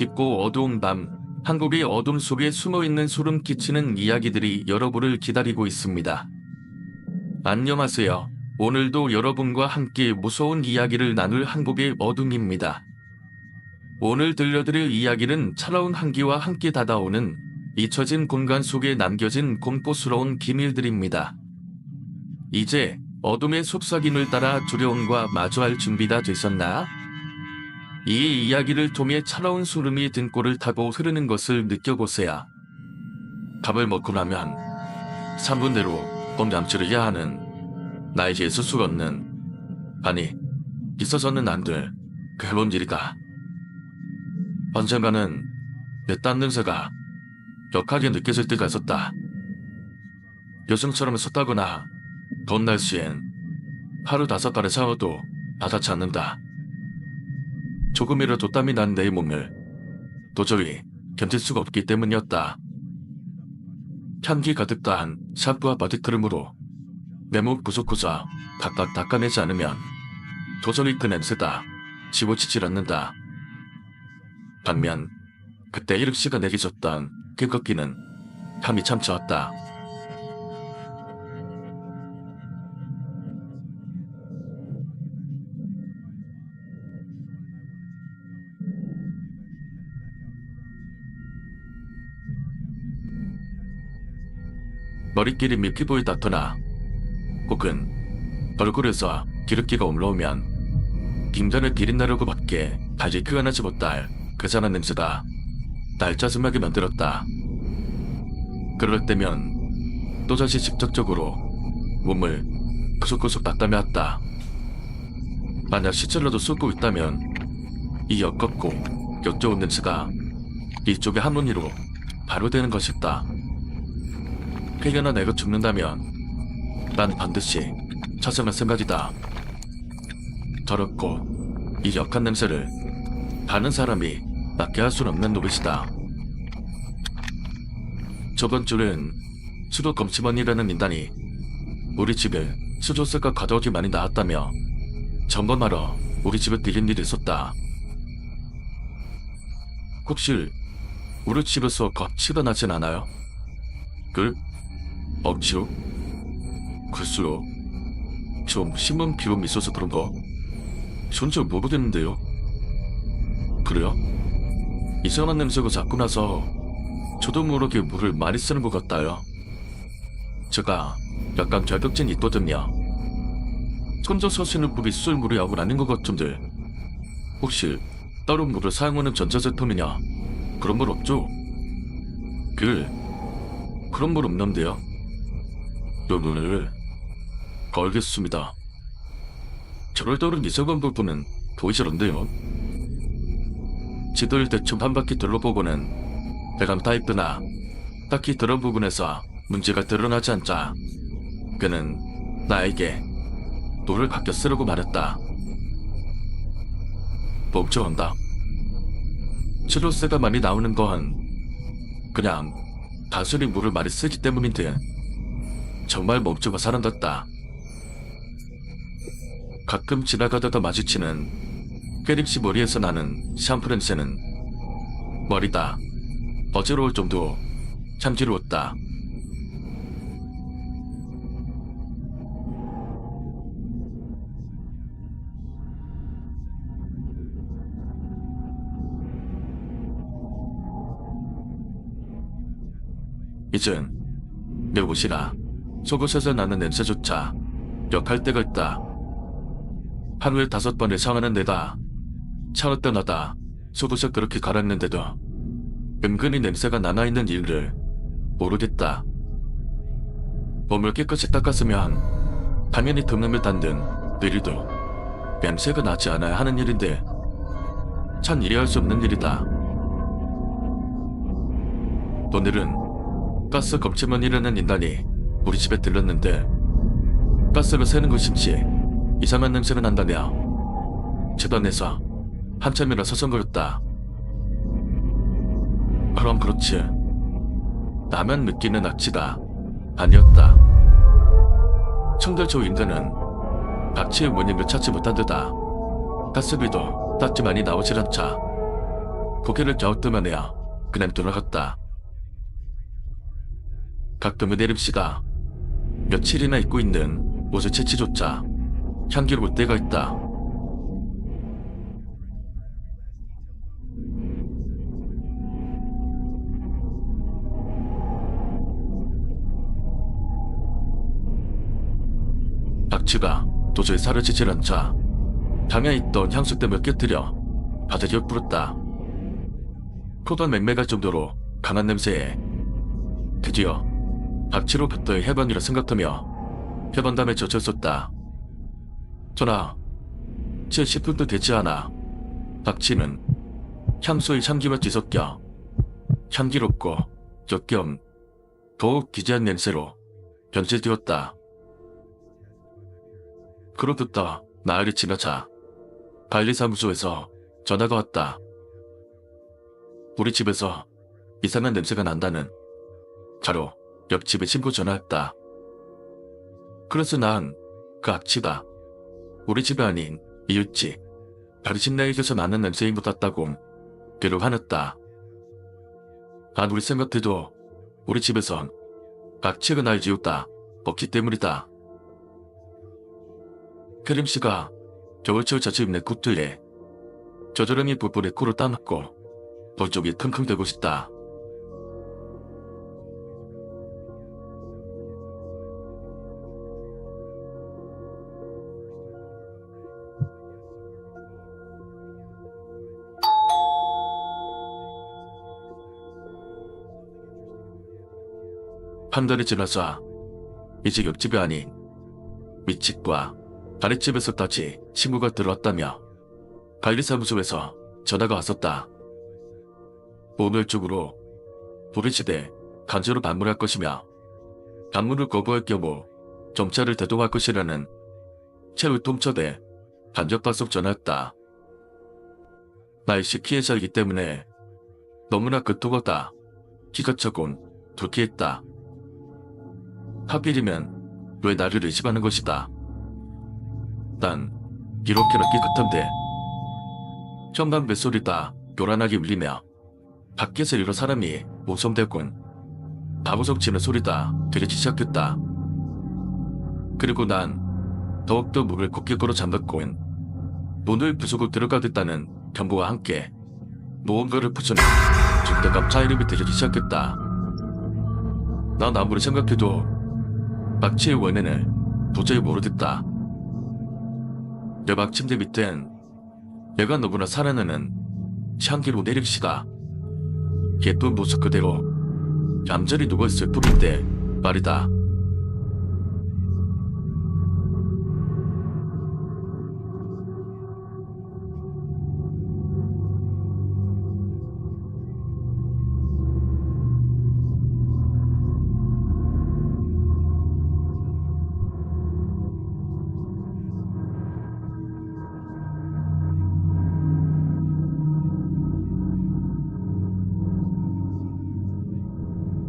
깊고 어두운 밤, 한국의 어둠 속에 숨어있는 소름 끼치는 이야기들이 여러분을 기다리고 있습니다. 안녕하세요. 오늘도 여러분과 함께 무서운 이야기를 나눌 한국의 어둠입니다. 오늘 들려드릴 이야기는 차가운 한기와 함께 다가오는 잊혀진 공간 속에 남겨진 공포스러운 기밀들입니다. 이제 어둠의 속삭임을 따라 두려움과 마주할 준비가 되셨나? 이 이야기를 통해 차가운 소름이 등골을 타고 흐르는 것을 느껴보세요. 밥을 먹고 나면 3분 내로 꼭 남치러야 하는 나에게 있을 수가 없는, 아니 있어서는 안 될 그런 일이다. 언젠가는 내 땀 냄새가 격하게 느껴질 때가 있었다. 요즘처럼 습하거나 더운 날씨엔 하루 5달의 샤워도 받아치 않는다. 조금이라도 땀이 난 내 몸을 도저히 견딜 수가 없기 때문이었다. 향기 가득 단 샴푸와 바디크림으로 내 몸 구석구석 각각 닦아내지 않으면 도저히 그 냄새가 지워지질 않는다. 반면 그때 이륵씨가 내게 줬던 그 걷기는 감이 참 좋았다. 머리끼리 밀키보에 닿거나 혹은 얼굴에서 기름기가 올라오면 김전을 비린내라고 밖에 다시 표현하지 못할 그 잔한 냄새가 날 짜증나게 만들었다. 그럴 때면 또다시 직접적으로 몸을 구석구석 닦다며 왔다. 만약 시체라도 쏟고 있다면 이 역겹고 역겨운 냄새가 이쪽의 할머니로 바로 되는 것이었다. 혹여나 내가 죽는다면 난 반드시 처형할 생각이다. 더럽고 이 역한 냄새를 다른 사람이 맡게 할 수는 없는 노릇이다. 저번 주는 수도 검침원이라는 인간이 우리 집에 수조세가 가져오기 많이 나왔다며 점검하러 우리 집에 들린 일이 있었다. 혹시 우리 집에서 겁치가 나진 않아요? 억지로? 글쎄요, 좀 심한 비염이 있어서 그런가? 전 잘 모르겠는데요. 그래요? 이상한 냄새가 자꾸 나서 저도 모르게 물을 많이 쓰는 것 같아요. 제가 약간 자격증이 있거든요. 혼자서 쓰는 물이 술물이 하고 아닌 것 같은데 혹시 따로 물을 사용하는 전자제품이냐? 그런 물 없죠? 그런 물 없는데요. 여러분을 알겠습니다. 저를 따른 이상한 부분은 보이시던데요. 지도를 대충 한 바퀴 둘러보고는 배감 타입드나 딱히 그런 부분에서 문제가 드러나지 않자 그는 나에게 노를 바뀌어 쓰려고 말했다. 멍청한다. 치료세가 많이 나오는 건 그냥 단순히 물을 많이 쓰기 때문인데 정말 멍청한 사람 같다. 가끔 지나가다가 마주치는 꾀릭씨 머리에서 나는 샴푸 냄새는 머리다 어지러울 정도 참 지루웠다. 이젠 내 옷이나 속옷에서 나는 냄새조차 역할 때가 있다. 하루에 5번을 샤워하는 데다 샤워 때마다 속옷을 그렇게 갈았는데도 은근히 냄새가 남아있는 이유를 모르겠다. 몸을 깨끗이 닦았으면 당연히 듬음을 닿는 느리도 냄새가 나지 않아야 하는 일인데 참 이해할 수 없는 일이다. 오늘은 가스 검침원이라는 인간이 우리 집에 들렀는데 가스를 새는 것인지 이상한 냄새가 난다냐. 재단에서 한참이나 서성거렸다. 그럼 그렇지. 나만 느끼는 악취가 아니었다. 청달초 인간은 악취의 원인을 찾지 못한 데다 가스비도 닦지 많이 나오질 않자 고개를 갸우뚱하네야 그냥 돌아갔다. 가끔 내림씨가 며칠이나 입고 있는 옷의 채취조차 향기로울 때가 있다. 박쥐가 도저히 사라지질 않자 방에 있던 향수대 몇 개 들여 바닥에 뿌렸다. 코가 맹맹할 정도로 강한 냄새에 드디어 박쥐로 뱉어의 해방이라 생각하며 해방담에 젖었었다. 그러나 채 10분도 되지 않아 박쥐는 향수의 향기와 뒤섞여 향기롭고 역겸 더욱 기괴한 냄새로 변질되었다. 그러듯다 나흘이 지나자 관리사무소에서 전화가 왔다. 우리 집에서 이상한 냄새가 난다는. 바로 옆집에 신고 전화했다. 그래서 난 그 악취가 우리 집이 아닌 이웃집 다른 신내에서 나는 냄새인 것 같다고 괴로 화냈다. 아무리 생각해도 우리 집에선 악취가 날 이유가 없기 때문이다. 혜림씨가 겨울철 자주 입는 코트에 저저렁이 뿔뿔이 코를 따놓고 볼쪽이 킁킁대고 싶다. 한 달이 지나자 이제 옆집이 아닌 윗집과 아랫집에서까지 친구가 들어왔다며 관리사무소에서 전화가 왔었다. 오늘쪽으로 우리 집에 강제로 방문할 것이며 방문을 거부할 경우 경찰을 대동할 것이라는 최울통첩에 간접발속 전화였다. 날씨 피해자이기 때문에 너무나 그토가다 기가 차곤 불쾌했다. 하필이면 왜 나를 의심하는 것이다. 난 이렇게나 깨끗한데 현관 뱃소리가 요란하게 울리며 밖에서 여러 사람이 모성대곤 바보석 치는 소리가 들리기 시작했다. 그리고 난 더욱더 문을 곧게 걸어 잠갔곤 문을 부수고 들어가겠다는 경보와 함께 무언가를 부수는 중대감 차이름이 들리기 시작했다. 난 아무리 생각해도 박쥐의 원인을 도저히 모르겠다. 내 방 침대 밑엔 내가 너무나 사랑하는 향기로 내릭씨가 예쁜 모습 그대로 얌전히 누워있을 뿐인데 말이다.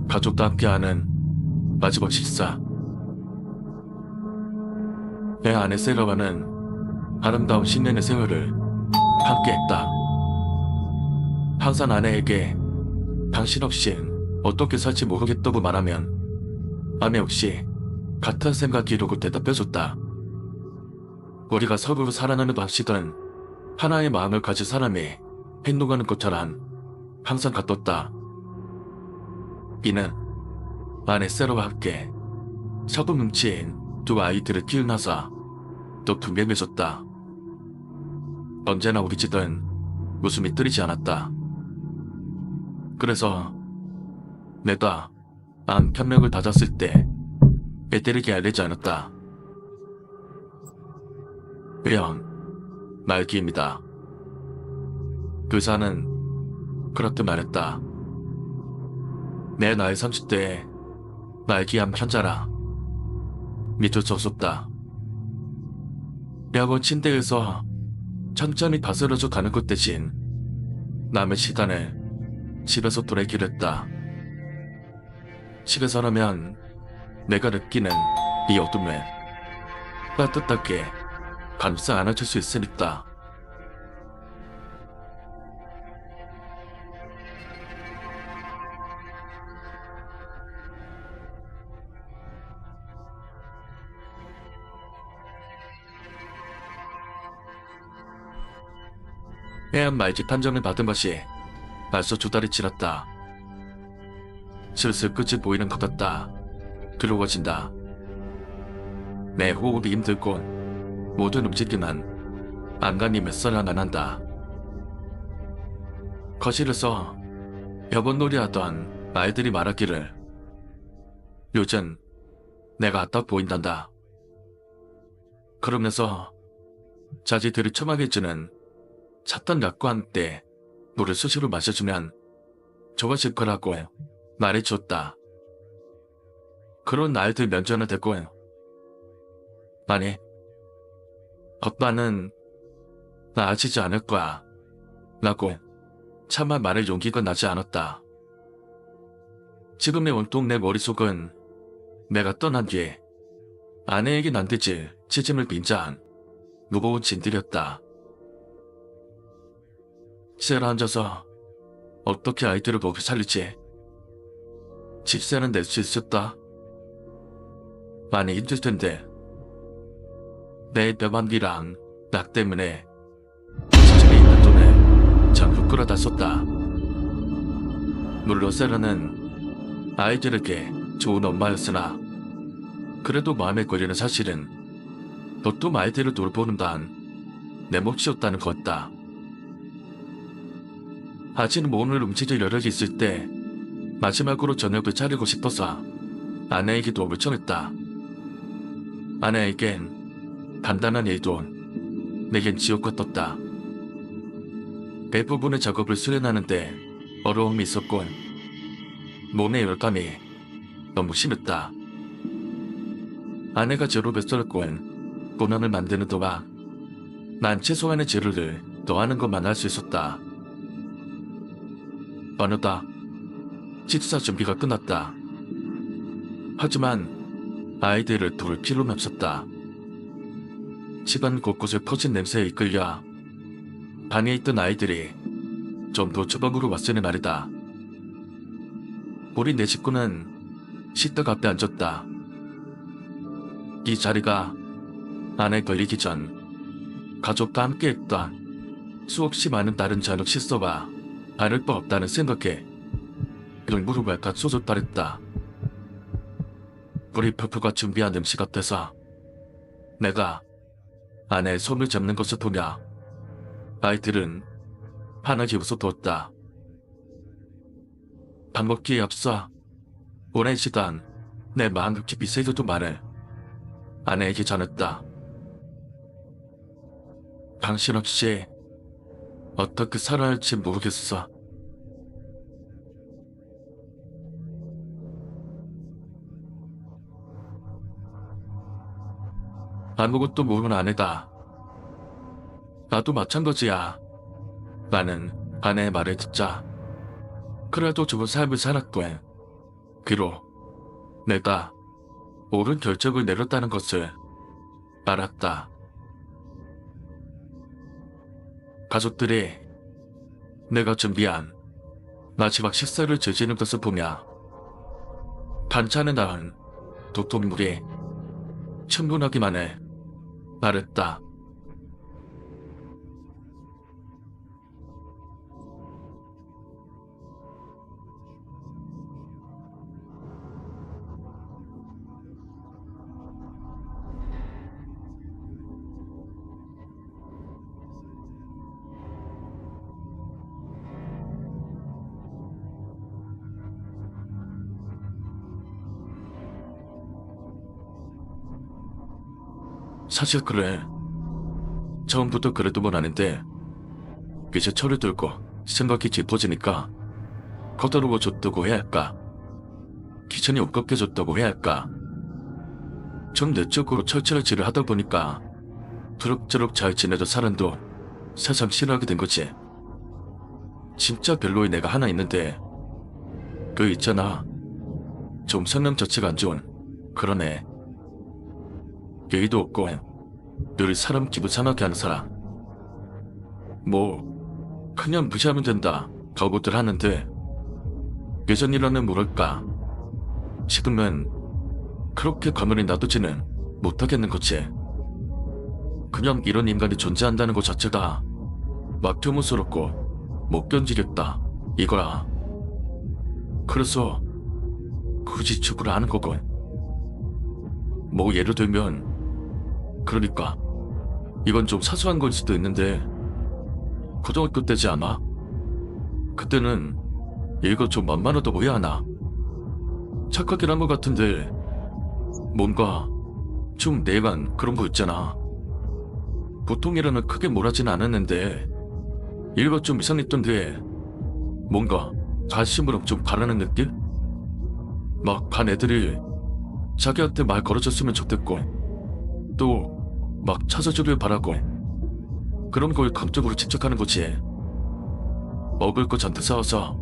가족도 함께하는 마지막 식사. 내 아내 세라와는 아름다운 신년의 생활을 함께했다. 항상 아내에게 당신 없인 어떻게 살지 모르겠다고 말하면 아내 역시 같은 생각이라고 대답해줬다. 우리가 서로 사랑하는 방식은 하나의 마음을 가진 사람이 행동하는 것처럼 항상 같았다. 이는 아내 세라와 함께 서부 뭉친 두 아이들을 키우나서 또 분명해졌다. 언제나 우리 집은 웃음이 떨리지 않았다. 그래서 내가 암 편명을 다졌을 때 애들에게 알리지 않았다. 영 말기입니다. 의사는 그렇게 말했다. 내 나이 30대에 말기암 환자라 믿을 수 없었다. 병원 침대에서 천천히 다스려져 가는 것 대신 남의 시간을 집에서 보내기로 했다. 집에서라면 내가 느끼는 이 어둠을 따뜻하게 감싸 안아줄 수 있으니까. 애한 말집 판정을 받은 것이 벌써 2달이 지났다. 슬슬 끝이 보이는 것 같다. 두려워진다. 내 호흡이 힘들고 모든 움직임은 안간힘을 써야만 한다. 거실에서 여본놀이 하던 아이들이 말하기를 요즘 내가 아따 보인단다. 그러면서 자지들이 처먹해주는 찼던 약과 함께 물을 수시로 마셔주면 좋아질 거라고 말해줬다. 그런 아이들 면전에 대고 아니, 오빠는 나 아시지 않을 거야 라고 차마 말할 용기가 나지 않았다. 지금의 온통 내 머릿속은 내가 떠난 뒤에 아내에게 난듯이 치짐을 빈자한 무거운 진들이었다. 셀에 앉아서 어떻게 아이들을 먹여 살리지? 집세는 낼 수 있었다. 많이 힘들 텐데 내 뼈반기랑 낙 때문에 집에 있는 돈을 전부 끌어다 썼다. 물론 세라는 아이들에게 좋은 엄마였으나 그래도 마음에 걸리는 사실은 너도 아이들을 돌보는 단 내 몫이었다는 거였다. 아직은 몸을 움직일 여력이 있을 때 마지막으로 저녁을 차리고 싶어서 아내에게 도움을 청했다. 아내에겐 단단한 일도 내겐 지옥 같았다. 대부분의 작업을 수련하는데 어려움이 있었고 몸의 열감이 너무 심했다. 아내가 재료를 썰고 고난을 만드는 동안 난 최소한의 재료를 더하는 것만 할 수 있었다. 어느덧 식사 준비가 끝났다. 하지만 아이들을 돌 필요는 없었다. 집안 곳곳에 퍼진 냄새에 이끌려 방에 있던 아이들이 좀 더 주방으로 왔으니 말이다. 우리 네 식구는 식탁 앞에 앉았다. 이 자리가 안에 걸리기 전 가족과 함께 했던 수없이 많은 다른 저녁 식사와 다를 바 없다는 생각에 눈물을 왈칵 쏟았다랬다. 우리 부부가 준비한 음식 앞에서 내가 아내의 손을 잡는 것을 보며 아이들은 환하게 웃어두었다. 밥 먹기에 앞서 오랜 시간 내 마음 깊이 새겨둔 말을 아내에게 전했다. 당신 없이 어떻게 살아야 할지 모르겠어. 아무것도 모르는 아내다. 나도 마찬가지야. 나는 아내의 말을 듣자 그래도 좋은 삶을 살았고 비록 내가 옳은 결정을 내렸다는 것을 알았다. 가족들이 내가 준비한 마지막 식사를 즐기는 것을 보며 반찬에 낳은 도토리물이 충분하기만을 말했다. 사실 그래. 처음부터 그래도 건 아닌데 이제 철을 들고 생각이 깊어지니까 커다로워졌다고 해야 할까? 기천이 엄격해졌다고 해야 할까? 좀 내적으로 철저하지를 하다 보니까 그럭저럭 잘 지내던 사람도 세상 싫어하게 된 거지. 진짜 별로의 내가 하나 있는데 그 있잖아. 좀 성능 자체가 안 좋은 그런 애. 예의도 없고 늘 사람 기분 상하게 하는 사람. 뭐 그냥 무시하면 된다 각오들 하는데 예전이라는 뭐랄까 지금은 그렇게 가만히 놔두지는 못하겠는 거지. 그냥 이런 인간이 존재한다는 것 자체가 막 혐오스럽고 못 견디겠다 이거라. 그래서 굳이 죽으라 하는 거군. 뭐 예를 들면 그러니까 이건 좀 사소한 걸 수도 있는데 고등학교 때지 않아? 그때는 이거 좀 만만하다고 해야 하나? 착하긴 한 것 같은데 뭔가 좀 내만 그런 거 있잖아. 보통이라면 크게 몰아지는 않았는데 일가 좀 이상했던데 뭔가 가심으로 좀 바라는 느낌? 막 반 애들이 자기한테 말 걸어줬으면 좋겠고 또 막 찾아주길 바라고 그런 걸 감정으로 집착하는 거지. 먹을 거 잔뜩 사와서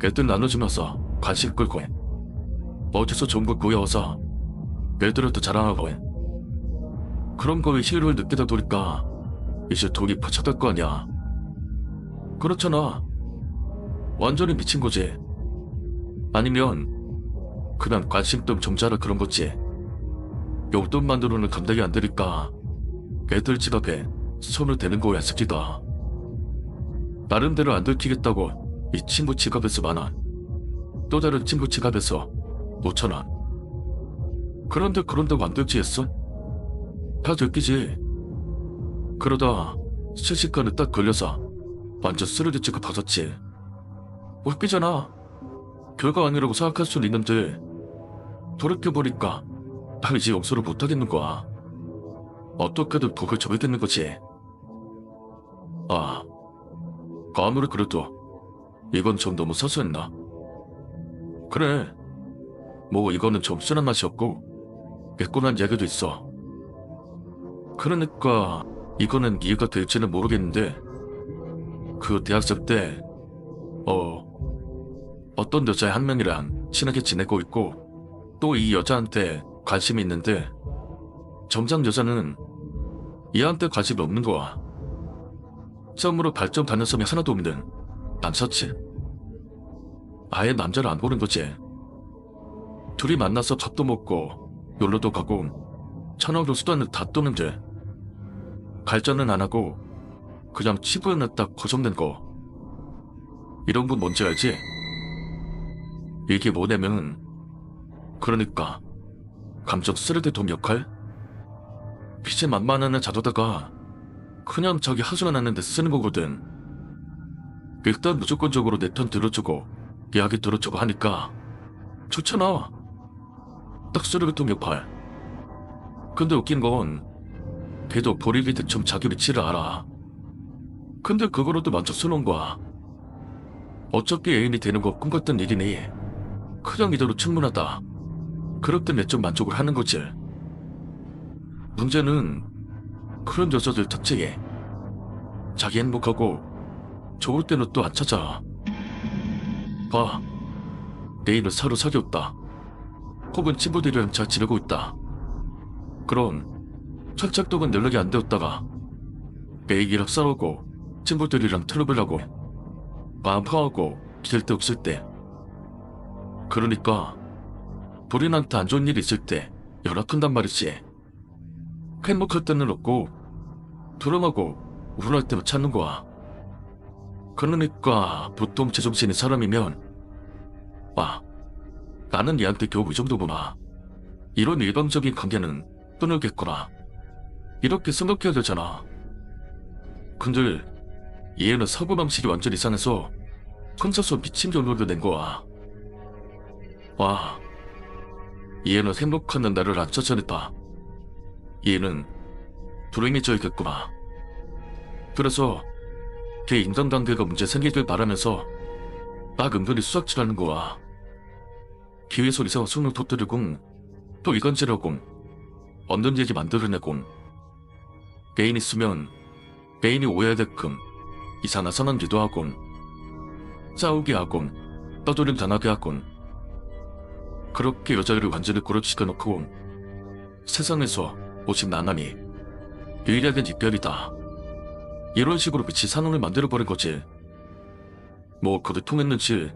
애들 나눠주면서 간식 끌고 어디서 좋은 걸 구해와서 애들한테 자랑하고 그런 거에 희열을 느끼다 보니까 이제 돈이 퍼쳐갈 거 아니야. 그렇잖아. 완전히 미친 거지. 아니면 그냥 관심돈 정자라 그런 거지. 용돈만으로는 감당이 안 되니까 애들 지갑에 손을 대는 거야 습기다. 나름대로 안 들키겠다고 이 친구 지갑에서 10,000원, 또 다른 친구 지갑에서 5,000원. 그런데 그런다고 안 들키겠어? 다 들키지. 그러다 순식간에 딱 걸려서 완전 쓰레기 취급 받았지. 웃기잖아. 별거 아니라고 생각할 수는 있는데 돌이켜보니까 나 이제 용서를 못하겠는 거야. 어떻게든 복을 접어야겠는 거지. 아, 아무리 그래도 이건 좀 너무 사소했나? 그래, 뭐 이거는 좀 순한 맛이 없고 매콤한 얘기도 있어. 그러니까 이거는 이해가 될지는 모르겠는데 그 대학생 때 어떤 여자 한 명이랑 친하게 지내고 있고 또 이 여자한테 관심이 있는데 정작 여자는 얘한테 관심이 없는 거야. 처음으로 발전 가능성이 하나도 없는 남사친. 아예 남자를 안 보는 거지. 둘이 만나서 밥도 먹고 놀러도 가고 천억의 수단을 다 떠는데 발전은 안 하고 그냥 친구였나 딱 고정된 거. 이런 분 뭔지 알지? 이게 뭐냐면 그러니까 감정 쓰레기통 역할? 빛이 만만한 자도다가 그냥 자기 하소연 하는데 쓰는 거거든. 일단 무조건적으로 내 편 들어주고 이야기 들어주고 하니까 좋잖아. 딱 쓰레기통 역할. 근데 웃긴 건 걔도 보리기 대충 자기 위치를 알아. 근데 그거로도 만족스러운 거야. 어차피 애인이 되는 거 꿈꿨던 일이니 그냥 이대로 충분하다. 그럴 때 내적 만족을 하는 거지. 문제는 그런 여자들 특징에 자기 행복하고 좋을 때는 또 안 찾아. 봐, 내일은 서로 사귀었다. 혹은 친구들이랑 잘 지내고 있다. 그럼 철짝동은 연락이 안 되었다가 매일이랑 싸우고 친구들이랑 트러블 하고 마음 상하고 기댈 데 없을 때. 그러니까 본인한테 안 좋은 일이 있을 때 연락한단 말이지. 행복할 때는 없고 두려움하고 우울할 때만 찾는 거야. 그러니까 보통 제정신인 사람이면 나는 얘한테 겨우 이 정도구나. 이런 일방적인 관계는 끊어겠구나. 이렇게 생각해야 되잖아. 근데 얘는 사고방식이 완전 이상해서 혼자서 미친 결론을 낸 거야. 얘는 행복하는 나를 안 찾아냈다. 얘는 불행해져야겠구나. 그래서 걔 인간관계가 문제 생기길 바라면서 막 은근히 수학질하는 거야. 기회서 이상한 수능 터뜨리고 또 이간질하고 없는 얘기 만들어내고 개인 있으면 개인이 오해하게끔 이상한 상황기도 하고 싸우게 하고 떠돌림 당하게 하고 그렇게 여자를 완전히 고립시켜놓고 세상에서 오직 나날이 유일하게 이별이다. 이런 식으로 미친 상황을 만들어버린 거지. 뭐 그게 통했는지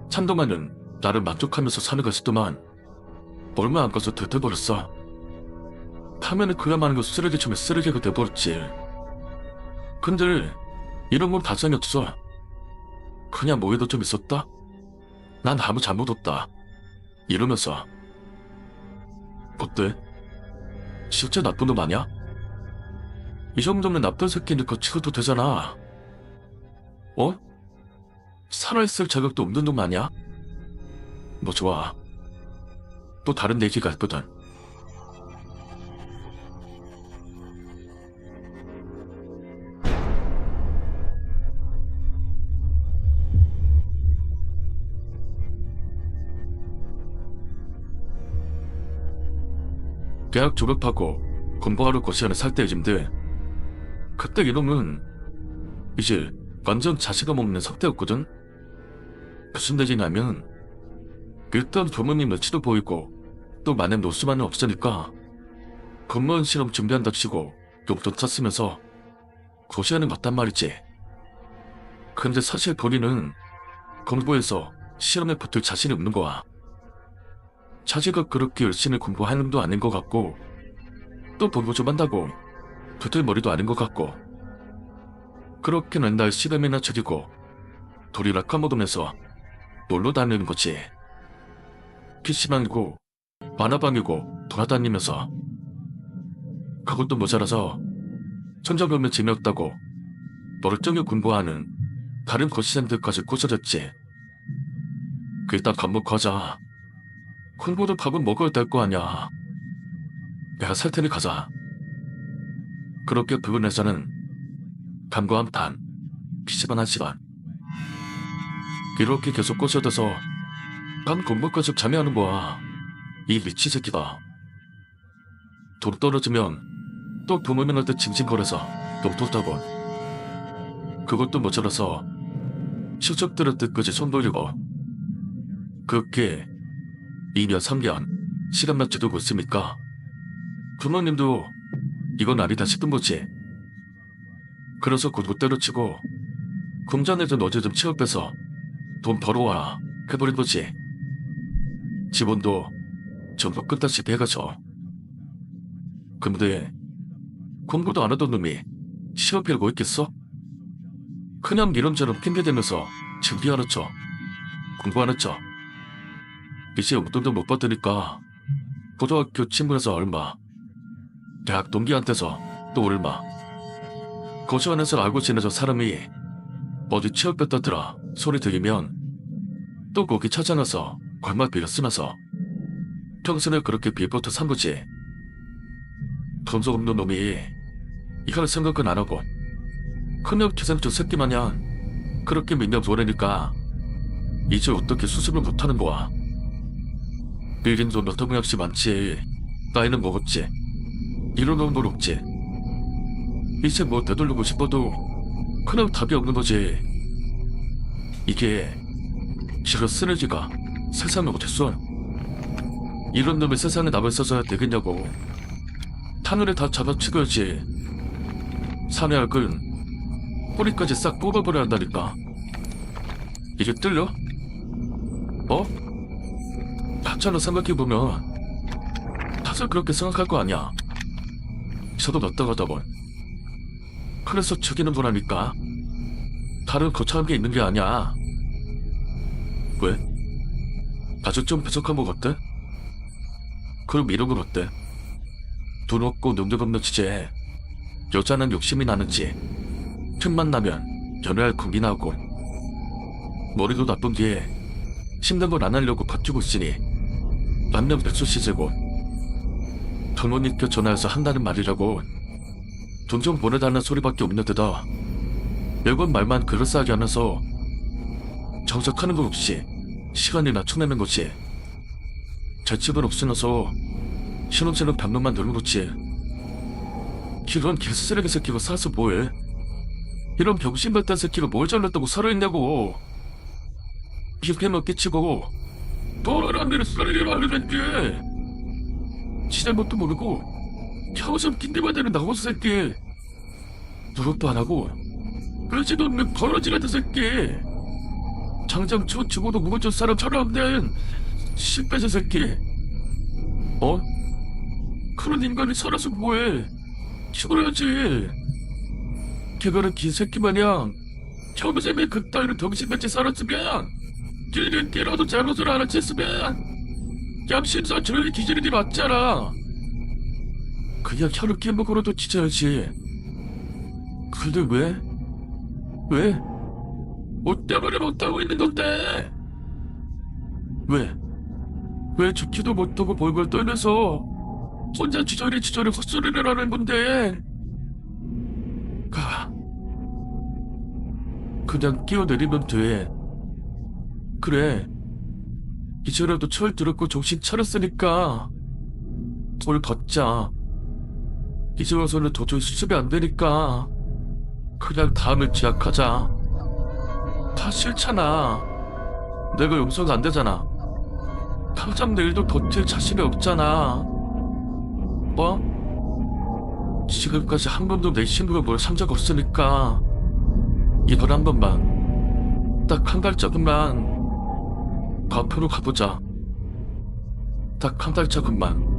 찬동아는 나를 만족하면서 사는 것이더만 얼마 안 가서 들떠버렸어. 하면은 그야말로 쓰레기처럼 쓰레기가 돼버렸지. 근데 이런 건 가상이 없어. 그냥 뭐에도 좀 있었다? 난 아무 잘못 없다. 이러면서. 어때? 진짜 나쁜 놈 아니야? 이 정도면 나쁜 새끼인데 거치고도 되잖아. 어? 살아있을 자격도 없는 놈 아니야? 뭐 좋아. 또 다른 얘기가 있거든. 대학 졸업하고 공부하러 고시원에 살 때쯤인데 그때 이놈은 이제 완전 자신감 없는 상태였거든. 무슨 대지냐면 일단 부모님 눈치도 보이고 또 많은 노수만은 없으니까 공무원 시험 준비한다 치고 용돈 찾으면서 고시원에 갔단 말이지. 근데 사실 본인은 공부해서 시험에 붙을 자신이 없는 거야. 자기가 그렇게 열심히 공부하는 놈도 아닌 것 같고 또 공부 좀 한다고 붙을 머리도 아닌 것 같고 그렇게 맨날 시험이나 쳐지고 돌이라 까먹으면서 놀러 다니는 거지. PC방이고 만화방이고 돌아다니면서 그것도 모자라서 천장 보면 재미없다고 멀쩡히 공부하는 다른 고시생들까지 꼬셔졌지. 일단 밥 먹고 하자. 공부도 밥은 먹어야 될 거 아냐. 내가 살 테니 가자. 그렇게 부근에서는 밤과 한탄, PC방 1시간. 이렇게 계속 꼬셔져서 밤 공부까지 잠이 하는 거야. 이 미치 새끼가. 돈 떨어지면 또 부모님한테 징징거려서 용돈 따고 그것도 모자라서 실적들을 뜻까지 손 돌리고 그렇게 2년 3년 시간만 지르고 있으니까 부모님도 이건 아니다 싶은 거지. 그래서 공부 때려치고 금전에도 어제 좀 취업해서 돈 벌어와라 해버린 거지. 지원도 전부 끝다시피 해가죠. 근데 공부도 안 하던 놈이 시험 필고 있겠어? 그냥 이런저런 핑계대면서 준비하는 척 공부하는 척 이제 용돈도 못 받으니까 고등학교 친구에서 얼마 대학 동기한테서 또 얼마 고시원에서 알고 지내던 사람이 어디 취업했다더라 소리 들리면 또 거기 찾아가서 얼마 빌려 쓰면서 평생을 그렇게 빌부터 산 거지. 돈도 없는 놈이 이할 생각은 안 하고 그냥 기생충 새끼 마냥 그렇게 민감 보내니까 이제 어떻게 수습을 못하는 거야. 일인도 너무 역시 많지. 나이는 먹었지. 이런 건 없지. 이제 뭐 되돌리고 싶어도 그냥 답이 없는 거지. 이게 지금 쓰레기가 세상에 어딨어. 이런 놈이 세상에 남을 써서야 되겠냐고. 하늘에 다 잡아치워야지. 산의 알근 뿌리까지 싹 뽑아버려야 한다니까. 이게 뜰려? 어? 가짜로 생각해보면 다들 그렇게 생각할 거 아니야. 저도 넣었다가다 뭘. 그래서 죽이는 거라니까. 다른 거창한 게 있는 게 아니야. 왜? 아주 좀 부족한 거 같대? 그럼 이런 건 어때? 돈 없고 능력 없는 주제에 여자는 욕심이 나는지 틈만 나면 연애할 궁이 나오고 머리도 나쁜 뒤에 힘든 걸 안 하려고 버티고 있으니 만명 백수 시제고 부모님께 전화해서 한다는 말이라고 돈 좀 보내달라는 소리밖에 없는 데다 매번 말만 그럴싸하게 하면서 정색하는 것 없이 시간이나 쳐내는 거지. 재집은 없으면서 신혼처럼 담론만 늘어놓지. 이런 개쓰레기 새끼가 살아서 뭐해? 이런 병신같은 새끼가 뭘 잘났다고 살아있냐고. 이렇게만 끼치고 너라는 데를 쓰레기를 하는 게 지잘못도 모르고 평생 낀데만 되는 나고수 새끼. 노력도 안 하고 그러지도 않는 버러지 같은 새끼. 장장 죽어도 무거운 사람처럼 된 실패자 새끼. 어? 그런 인간이 살아서 뭐해? 죽어야지. 걔가는 긴 새끼 마냥 평생에 그따위로 정신같이 살았으면 뒤는 뒤라도 잘못을 알아챘으면 양심상처를 기질이 네 맞잖아. 그냥 혀를 깨먹으로도 찢어야지. 근데 왜? 왜? 뭐 때문에 못하고 있는 건데? 왜? 왜 죽지도 못하고 벌벌 떨면서 혼자 지저리 헛소리를 하는 건데? 그냥 끼어내리면 돼. 그래. 이제라도 철 들었고 정신 차렸으니까 돌 걷자. 이제 와서는 도저히 수습이 안 되니까 그냥 다음을 기약하자. 다 싫잖아. 내가 용서가 안 되잖아. 당장 내일도 버틸 자신이 없잖아. 뭐? 지금까지 한 번도 내 신부가 뭘 산 적 없으니까 이번 한 번만, 딱 한 발자국만 앞으로 가보자. 딱 한 발자국만.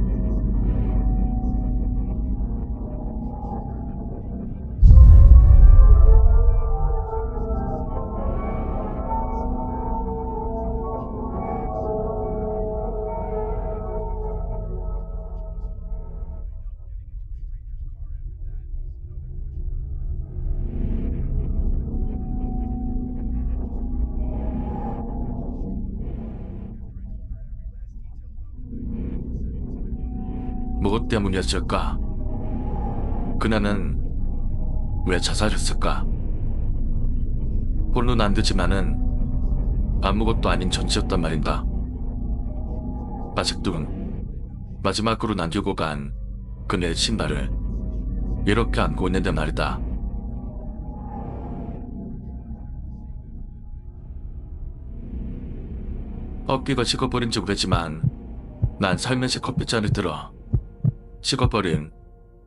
무엇 때문이었을까? 그녀는 왜 자살했을까? 혼은 안 되지만은 아무것도 아닌 전치였단 말인다. 아직도 마지막으로 남기고 간 그녀의 신발을 이렇게 안고 있는데 말이다. 어깨가 식어버린지 오래지만 난 살며시 커피잔을 들어 식어버린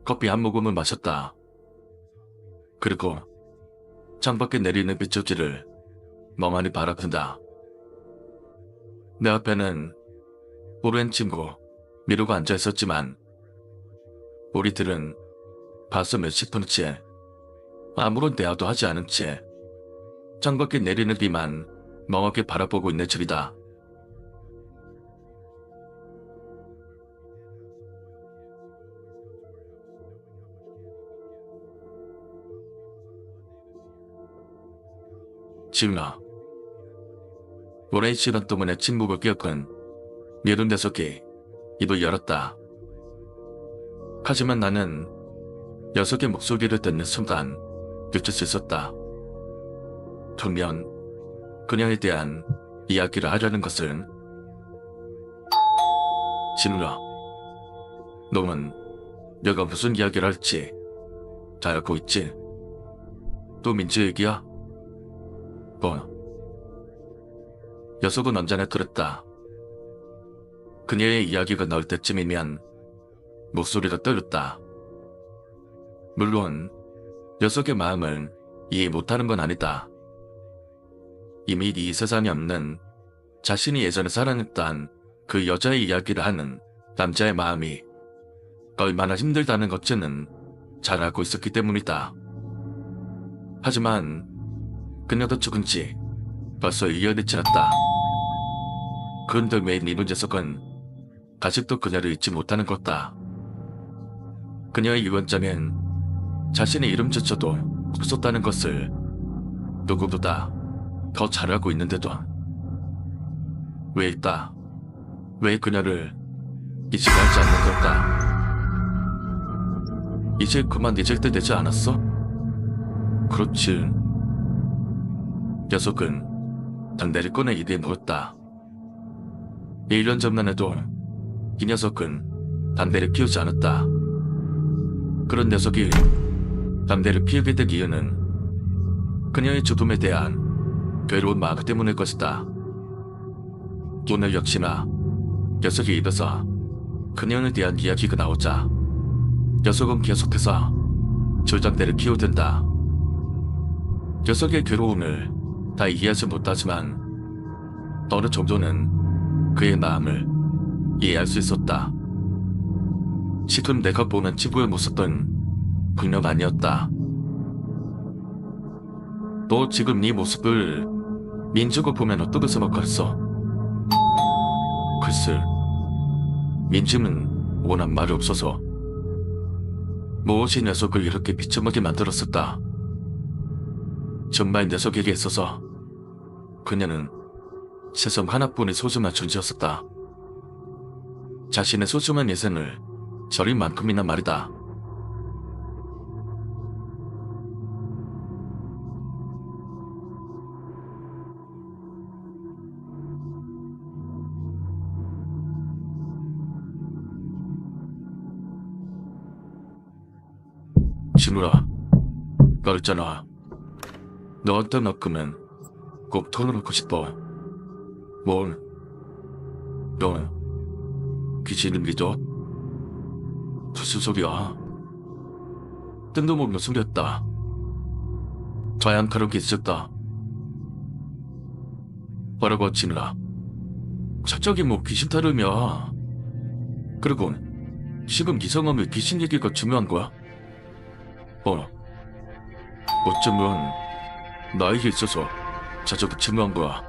커피 한 모금을 마셨다. 그리고 창밖에 내리는 빗줄기를 멍하니 바라본다. 내 앞에는 오랜 친구 미루가 앉아있었지만 우리들은 벌써 몇십 분째 아무런 대화도 하지 않은 채 창밖에 내리는 비만 멍하게 바라보고 있는 줄이다. 지훈아, 오랜 시간 동안의 침묵을 깨어끈 미룬 녀석이 입을 열었다. 하지만 나는 녀석의 목소리를 듣는 순간 느낄 수 있었다. 분명 그녀에 대한 이야기를 하려는 것은. 진우야, 너는 내가 무슨 이야기를 할지 잘 알고 있지? 또 민지 얘기야? 뭐? 녀석은 언제나 그랬다. 그녀의 이야기가 나올 때쯤이면 목소리가 떨렸다. 물론 녀석의 마음을 이해 못하는 건 아니다. 이미 이 세상에 없는 자신이 예전에 사랑했던 그 여자의 이야기를 하는 남자의 마음이 얼마나 힘들다는 것쯤은 잘 알고 있었기 때문이다. 하지만 그녀도 죽은 지 벌써 1년이 지났다. 그런데 왜 이 녀석은 아직도 그녀를 잊지 못하는 것다. 그녀의 유언장엔 자신의 이름조차도 없었다는 것을 누구보다 더 잘 알고 있는데도 왜 있다? 왜 그녀를 잊지 말지 않는 걸까? 이제 그만 잊을 때 되지 않았어? 그렇지. 녀석은 담배를 꺼내 입에 물었다. 1년 전만 해도 이 녀석은 담배를 피우지 않았다. 그런 녀석이 담배를 피우게 된 이유는 그녀의 죽음에 대한 괴로운 마음 때문일 것이다. 오늘 역시나 녀석의 입에서 그녀에 대한 이야기가 나오자 녀석은 계속해서 줄담배를 피우든다. 녀석의 괴로움을 다 이해하지 못하지만 어느 정도는 그의 마음을 이해할 수 있었다. 지금 내가 보는 친구의 모습은 분명 아니었다. 너 지금 네 모습을 민주가 보면 어떻게 생각했어? 글쎄, 민지는 워낙 말이 없어서 무엇이 녀석을 이렇게 비참하게 만들었을까? 정말 녀석에게 있어서 그녀는 세상 하나뿐인 소중한 존재였었다. 자신의 소중한 예생을 저릴 만큼이나 말이다. 진우라, 말했잖아. 너한테만큼은 꼭 털어놓고 싶어. 뭘? 넌 귀신을 믿어? 무슨 소리야? 뜬금없는 소리였다. 자양카르게 있었다. 뭐라고 진우라? 갑자기 뭐 귀신 타령이야. 그리고 지금 이상하면 귀신 얘기가 중요한 거야? 어쩌면 나에게 있어서 자자도 중요한 거야.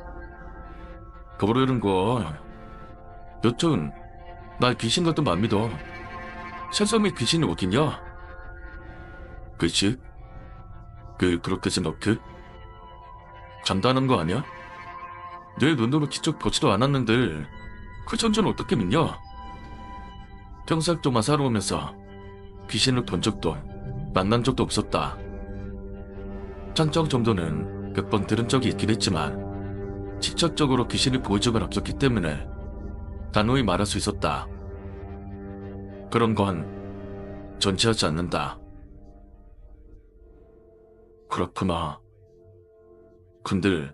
그러는 거 여튼 날 귀신 같은 안 믿어. 세상에 귀신이 어딨냐? 그치? 그렇게 생각해? 간단한 거 아니야? 내 눈으로 직접 보지도 않았는데 그 존재는 어떻게 믿냐? 평생 동안 살아오면서 귀신을 본 적도 만난 적도 없었다. 찬정 정도는 몇 번 들은 적이 있긴 했지만 직접적으로 귀신을 보인 적은 없었기 때문에 단호히 말할 수 있었다. 그런 건 존재하지 않는다. 그렇구나. 근데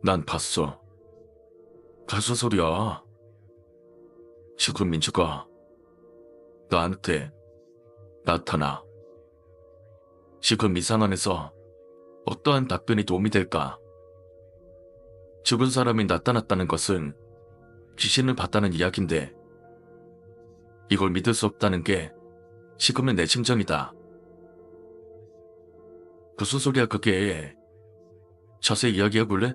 난 봤어. 무슨 소리야? 지금 민주가 나한테 나타나. 지금 이 상황에서 어떠한 답변이 도움이 될까? 죽은 사람이 나타났다는 것은 귀신을 봤다는 이야기인데 이걸 믿을 수 없다는 게 지금의 내 심정이다. 무슨 소리야 그게? 자세히 이야기해볼래?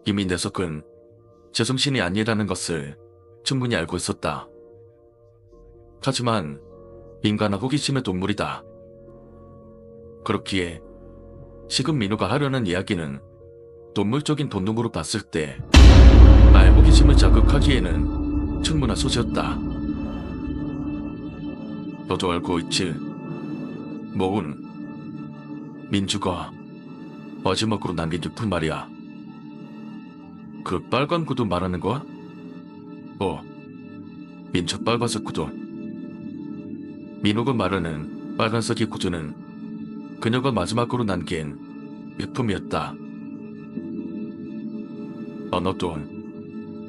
이미 녀석은 제정신이 아니라는 것을 충분히 알고 있었다. 하지만 인간은 호기심의 동물이다. 그렇기에 지금 민호가 하려는 이야기는 동물적인 본능으로 봤을 때 나의 호기심을 자극하기에는 충분한 소지였다. 너도 알고 있지? 모은 민주가 마지막으로 남긴 유품 말이야. 그 빨간 구두 말하는 거야? 민주 빨간색 구두. 민호가 말하는 빨간색의 구두는 그녀가 마지막으로 남긴 유품이었다. 너도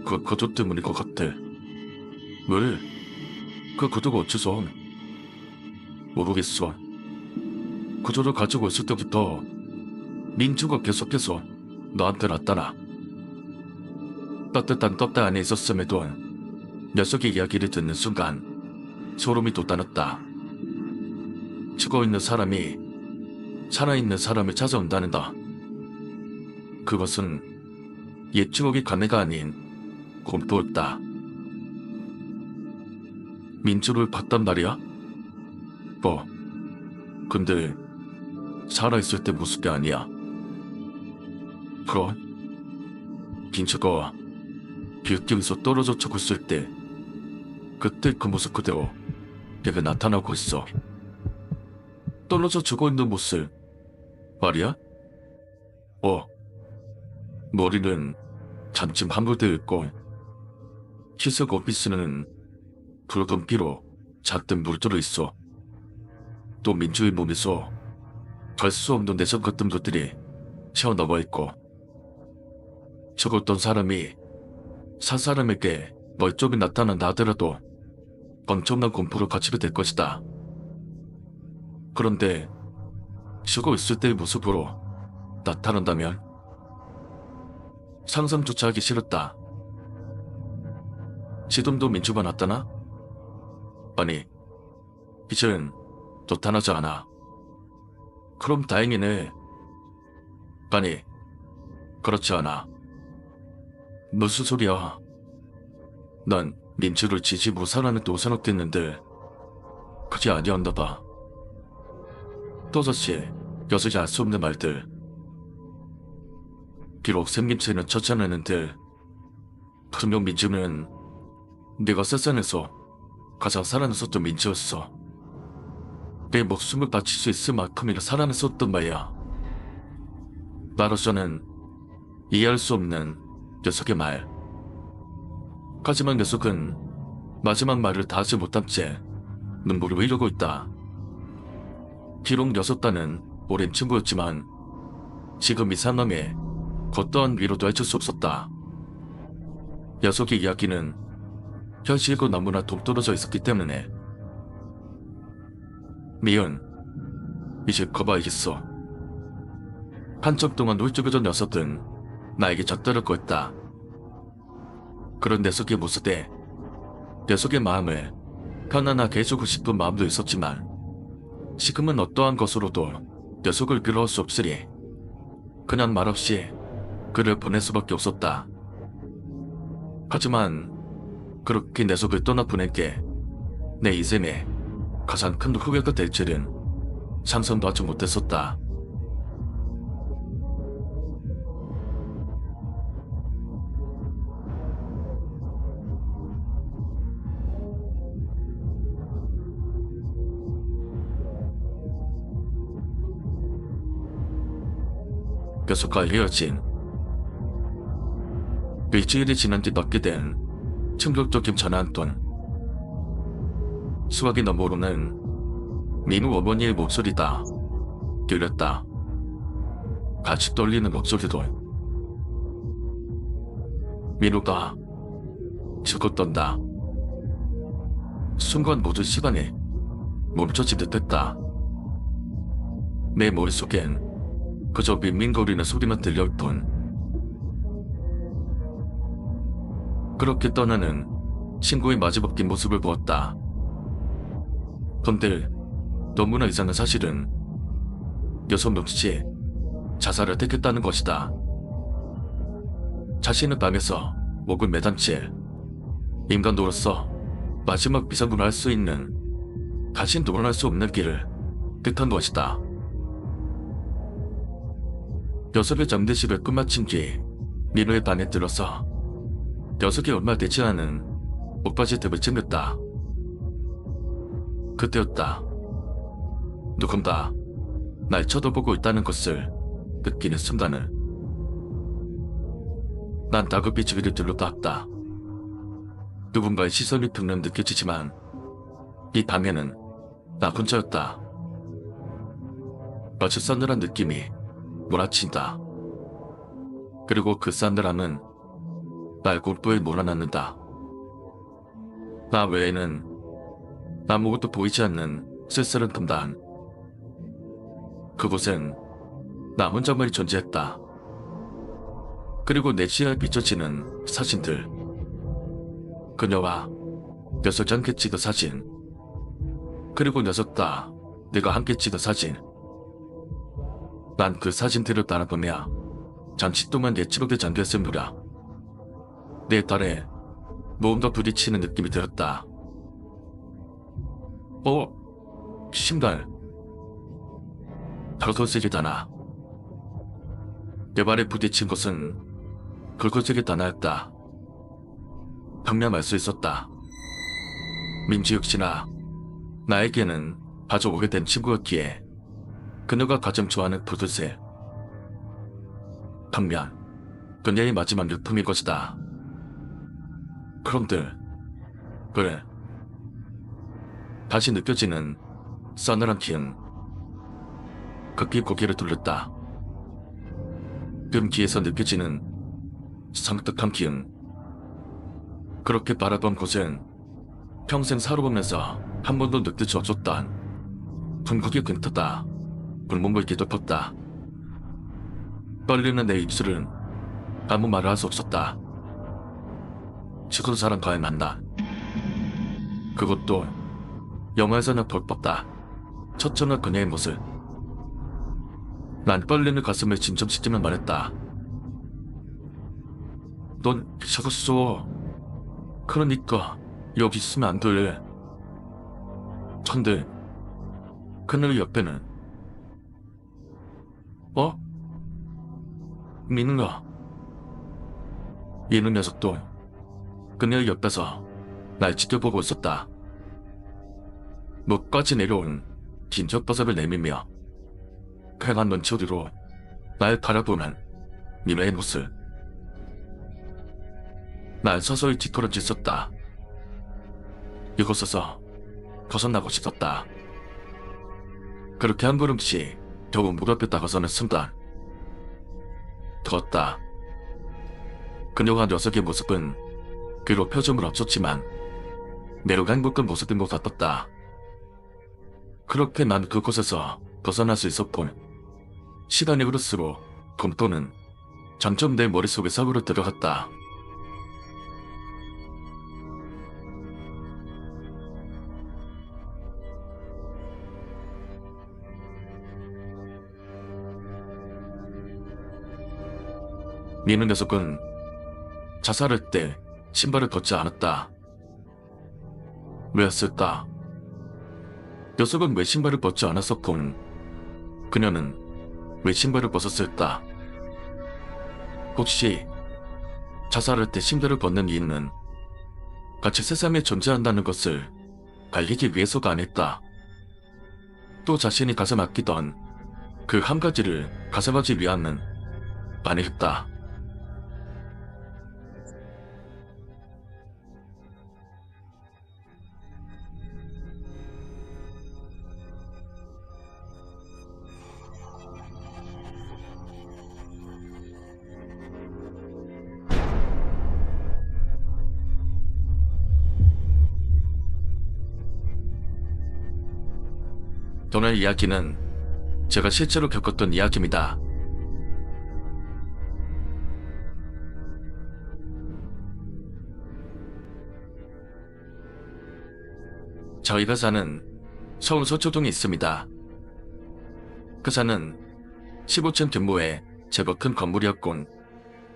그 구두 때문인 것 같아. 왜? 그 구두가 어째서? 모르겠어. 구두를 가지고 있을 때부터 민주가 계속해서 나한테 나타나. 따뜻한 껍데 안에 있었음에도 녀석의 이야기를 듣는 순간 소름이 돋아났다. 죽어있는 사람이 살아있는 사람을 찾아온다는다. 그것은 옛 추억의 감회가 아닌 공포였다. 민주를 봤단 말이야? 근데 살아있을 때 모습이 아니야. 그럼 민주가 빌딩에서 떨어져 죽었을 때 그때 그 모습 그대로 내가 나타나고 있어. 떨어져 죽어있는 모습 말이야? 머리는 잠시 함몰되어 있고 희석 오피스는 붉은 피로 잔뜩 물들어 있어. 또 민주의 몸에서 갈 수 없는 내성 같은 것들이 튀어나와 있고 죽었던 사람이 산 사람에게 멀쩡히 나타난다 하더라도 엄청난 공포를 가지게 될 것이다. 그런데 죽어 있을 때의 모습으로 나타난다면 상상조차 하기 싫었다. 지금도 민주가 나타나? 아니, 이젠 나타나지 않아. 그럼 다행이네. 아니, 그렇지 않아. 무슨 소리야. 난 민주를 지지부로 살아냈다고 생각했는데 그게 아니었나 봐. 또다시 여섯이 알 수 없는 말들. 비록 생김새는 처참했는데 분명 민주는 내가 세상에서 가장 사랑했었던 민주였어. 내 목숨을 바칠 수 있을 만큼이나 사랑했었던 말이야. 나로서는 이해할 수 없는 녀석의 말. 하지만 녀석은 마지막 말을 다 하지 못한 채 눈물을 흘리고 있다. 비록 녀석과는 오랜 친구였지만 지금 이 상황에 어떠한 위로도 해줄 수 없었다. 녀석의 이야기는 현실과 너무나 동떨어져 있었기 때문에. 미은, 이제 거봐야겠어. 한참 동안 울적해진 녀석은 나에게 젖들을 거했다. 그런 녀석의 모습에 녀석의 마음을 편안하게 해주고 싶은 마음도 있었지만 지금은 어떠한 것으로도 녀석을 괴로울 수 없으니 그냥 말없이 그를 보낼 수밖에 없었다. 하지만 그렇게 녀석을 떠나보낸 게 내 인생에 가장 큰 후회가 될 줄은 상상도 하지 못했었다. 녀석과 헤어진 일주일이 지난 뒤 받게 된 충격적인 전화 한 통. 수화기 너머로는 민우 어머니의 목소리다. 들렸다. 같이 떨리는 목소리도. 민우가 죽었던다. 순간 모든 시간이 멈춰진 듯했다. 내 머릿속엔 그저 밍밍거리는 소리만 들려올 뿐. 그렇게 떠나는 친구의 마지막 긴 모습을 보았다. 그런데 너무나 이상한 사실은 녀석 역시 자살을 택했다는 것이다. 자신의 방에서 목을 매단 채 인간으로서 마지막 비상구를 할 수 있는 다신 돌아갈 수 없는 길을 택한 것이다. 녀석의 잠드십을 끝마친 뒤 민우의 방에 들어서 녀석이 얼마 되지 않은 옷바지 탭을 챙겼다. 그때였다. 누군가 날 쳐다보고 있다는 것을 느끼는 순간을. 난 다급히 주위를 둘러봤다. 누군가의 시선이 둥근 느껴지지만 이 방에는 나 혼자였다. 마치 싸늘한 느낌이 몰아친다. 그리고 그 싸늘함은 날 골부에 몰아넣는다. 나 외에는 아무것도 보이지 않는 쓸쓸한 금단. 그곳엔 나 혼자만이 존재했다. 그리고 내 시야에 비춰지는 사진들. 그녀와 녀석이 함께 찍은 사진. 그리고 녀석과 내가 함께 찍은 사진. 난 그 사진들을 바라보며 잠시 동안 내 치록에 잠겼을 무렵 내 딸에 모험과 부딪히는 느낌이 들었다. 심달. 덜거세게 내 발에 부딪힌 것은 덜거세게 다나였다. 분명 알 수 있었다. 민지 역시나 나에게는 아주 오래된 친구였기에 그녀가 가장 좋아하는 붓을 분명 그녀의 마지막 유품일 것이다. 그런데 그래, 다시 느껴지는 싸늘한 기운. 급히 고개를 돌렸다. 끔기에서 느껴지는 섬뜩한 기운. 그렇게 바라본 곳은 평생 살아보면서 한 번도 느끼지 없었던 궁극의 근터다. 불몸을 뒤덮었다. 떨리는 내 입술은 아무 말을 할 수 없었다. 죽은 사람과의 만남. 그것도 영화에서나 볼 법다. 처참한 그녀의 모습. 난 떨리는 가슴을 진정시키며 말했다. 넌 작았어. 그러니까 여기 있으면 안 돼. 근데 그녀의 옆에는 민우가 이는 녀석도 그녀의 옆에서 날 지켜보고 있었다. 목까지 내려온 긴 젖버섯을 내밀며 쾌한 눈초리로 날 바라보는 민우의 모습. 날 서서히 뒤돌아쳤었다. 이곳에서 벗어나고 싶었다. 그렇게 한 걸음씩 겨우 무릎에 다가서는 순간 더웠다. 그녀와 녀석의 모습은 그로 표정을 없었지만 매우 행복한 모습인 것 같았다. 그렇게 난 그곳에서 벗어날 수 있었군. 시간이 흐를수록 공포는 점점 내 머릿속에 사고로 들어갔다. 민우 녀석은 자살할 때 신발을 벗지 않았다. 왜였을까? 녀석은 왜 신발을 벗지 않았었군? 그녀는 왜 신발을 벗었을까? 혹시 자살할 때 신발을 벗는 이유는 같이 세상에 존재한다는 것을 알리기 위해서가 아닐까? 또 자신이 가슴 아끼던 그 한 가지를 가슴하지 위함은 아닐까? 오늘 이야기는 제가 실제로 겪었던 이야기입니다. 저희가 사는 서울 서초동에 있습니다. 그 산은 15층 규모의 제법 큰 건물이었군.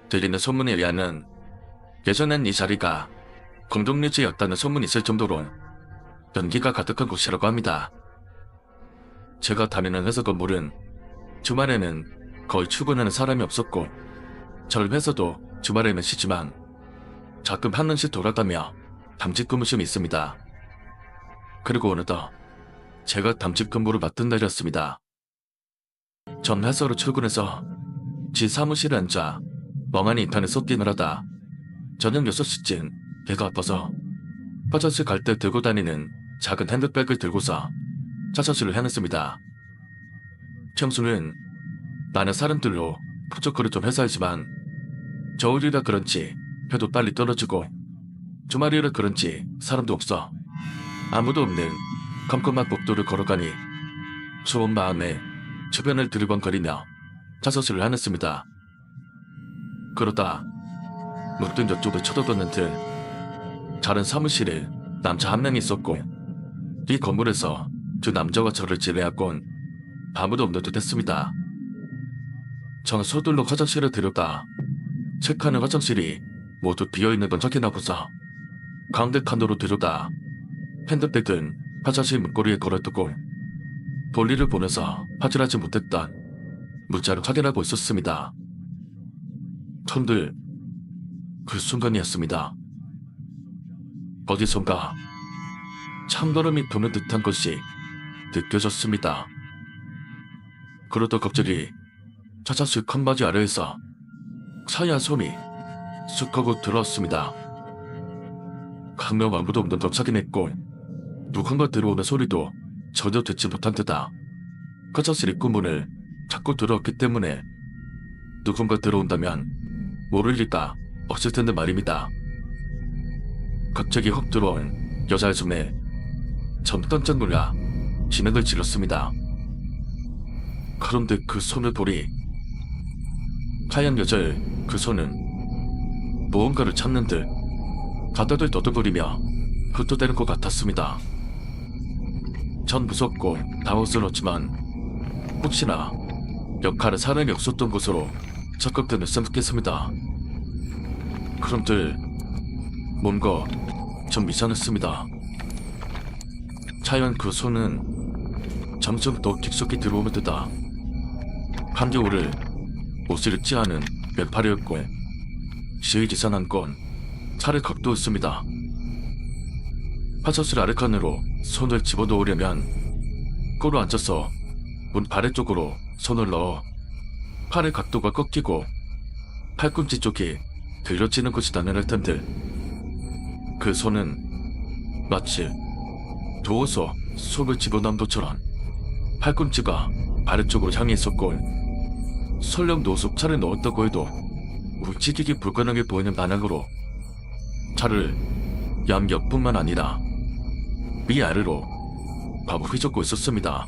들리는 소문에 의하면 예전엔 이 자리가 공동묘지였다는 소문이 있을 정도로 연기가 가득한 곳이라고 합니다. 제가 다니는 회사 건물은 주말에는 거의 출근하는 사람이 없었고 저희 회사도 주말에는 쉬지만 가끔 한 번씩 돌아가며 담직 근무 좀 있습니다. 그리고 어느덧 제가 담직 근무를 맡은 날이었습니다. 전 회사로 출근해서 지 사무실에 앉아 멍하니 인터넷 속게임을 하다 저녁 6시쯤 배가 아파서 화장실 갈 때 들고 다니는 작은 핸드백을 들고서 화장실을 향했습니다. 평소는 많은 사람들로 부쩍거리던 회사이지만 겨울이라 그런지 배도 빨리 떨어지고 주말이라 그런지 사람도 없어 아무도 없는 컴컴한 복도를 걸어가니 좋은 마음에 주변을 들이번거리며 화장실을 향했습니다. 그러다 문득 옆쪽을 쳐다봤는데 다른 사무실에 남자 한 명이 있었고 이 건물에서 두 남자와 저를 제외하곤 아무도 없는 듯 했습니다. 저는 서둘러 화장실에 들어가 체크하는 화장실이 모두 비어있는 건 확인하고서 가운데 칸으로 들어가 핸드백은 화장실 문고리에 걸어두고 볼일을 보면서 확인하지 못했던 문자를 확인하고 있었습니다. 턴들 그 순간이었습니다. 어디선가 참바람이 부는 듯한 것이 느껴졌습니다. 그러다 갑자기 화장실 칸바지 아래에서 차이한 손이 쑥 하고 들어왔습니다. 강명 아무도 없는 걸 확인했고 누군가 들어오는 소리도 전혀 듣지 못한 데다 화장실 입구문을 자꾸 들어왔기 때문에 누군가 들어온다면 모를 리가 없을 텐데 말입니다. 갑자기 훅 들어온 여자의 손에 전 깜짝 놀라 진흙을 질렀습니다. 그런데 그 손을 보니 하얀 여자의 그 손은 무언가를 찾는 듯 바닥을 너덜거리며 흩어대는 것 같았습니다. 전 무섭고 당황스러웠지만 혹시나 역할에 사람이 없었던 곳으로 적극 내쫓겠습니다. 그런데 뭔가 좀 이상했습니다. 차연 그 손은 점점 더 깊숙이 들어오는 듯다. 한겨울을 옷을 입지 않은 왼팔이었고 시의 이상한 건 차를 각도였습니다. 화장실 아래칸으로 손을 집어넣으려면 꼬로 앉아서 문 아래쪽으로 손을 넣어 팔의 각도가 꺾이고 팔꿈치 쪽이 들려지는 것이 당연할 텐데 그 손은 마치 누워서 손을 집어넣은 것처럼 팔꿈치가 아래쪽으로 향해 있었고 설령 노숙 차를 넣었다고 해도 움직이기 불가능해 보이는 방향으로 차를 양옆뿐만 아니라 위아래로 바로 휘젓고 있었습니다.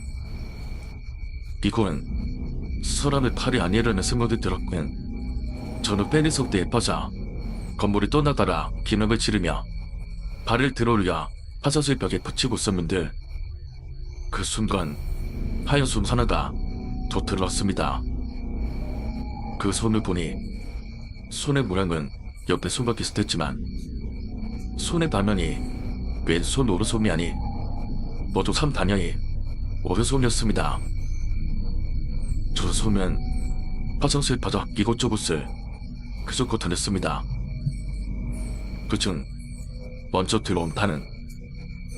이건 사람의 팔이 아니라는 생각이 들었군. 저는 팬이 속대에 빠져 건물이 떠나가라 기능을 지르며 발을 들어올려 화장실 벽에 붙이고 있었는데 그 순간 하얀 손 하나가 더 들어왔습니다. 그 손을 보니 손의 모양은 옆에 손과 비슷했지만 손의 반면이 왼손 오른손이 아니 모두 3단연이 오른손이었습니다. 저 손은 화장실 바닥 이곳저곳을 그저껏 다녔습니다. 그중 먼저 들어온 팔은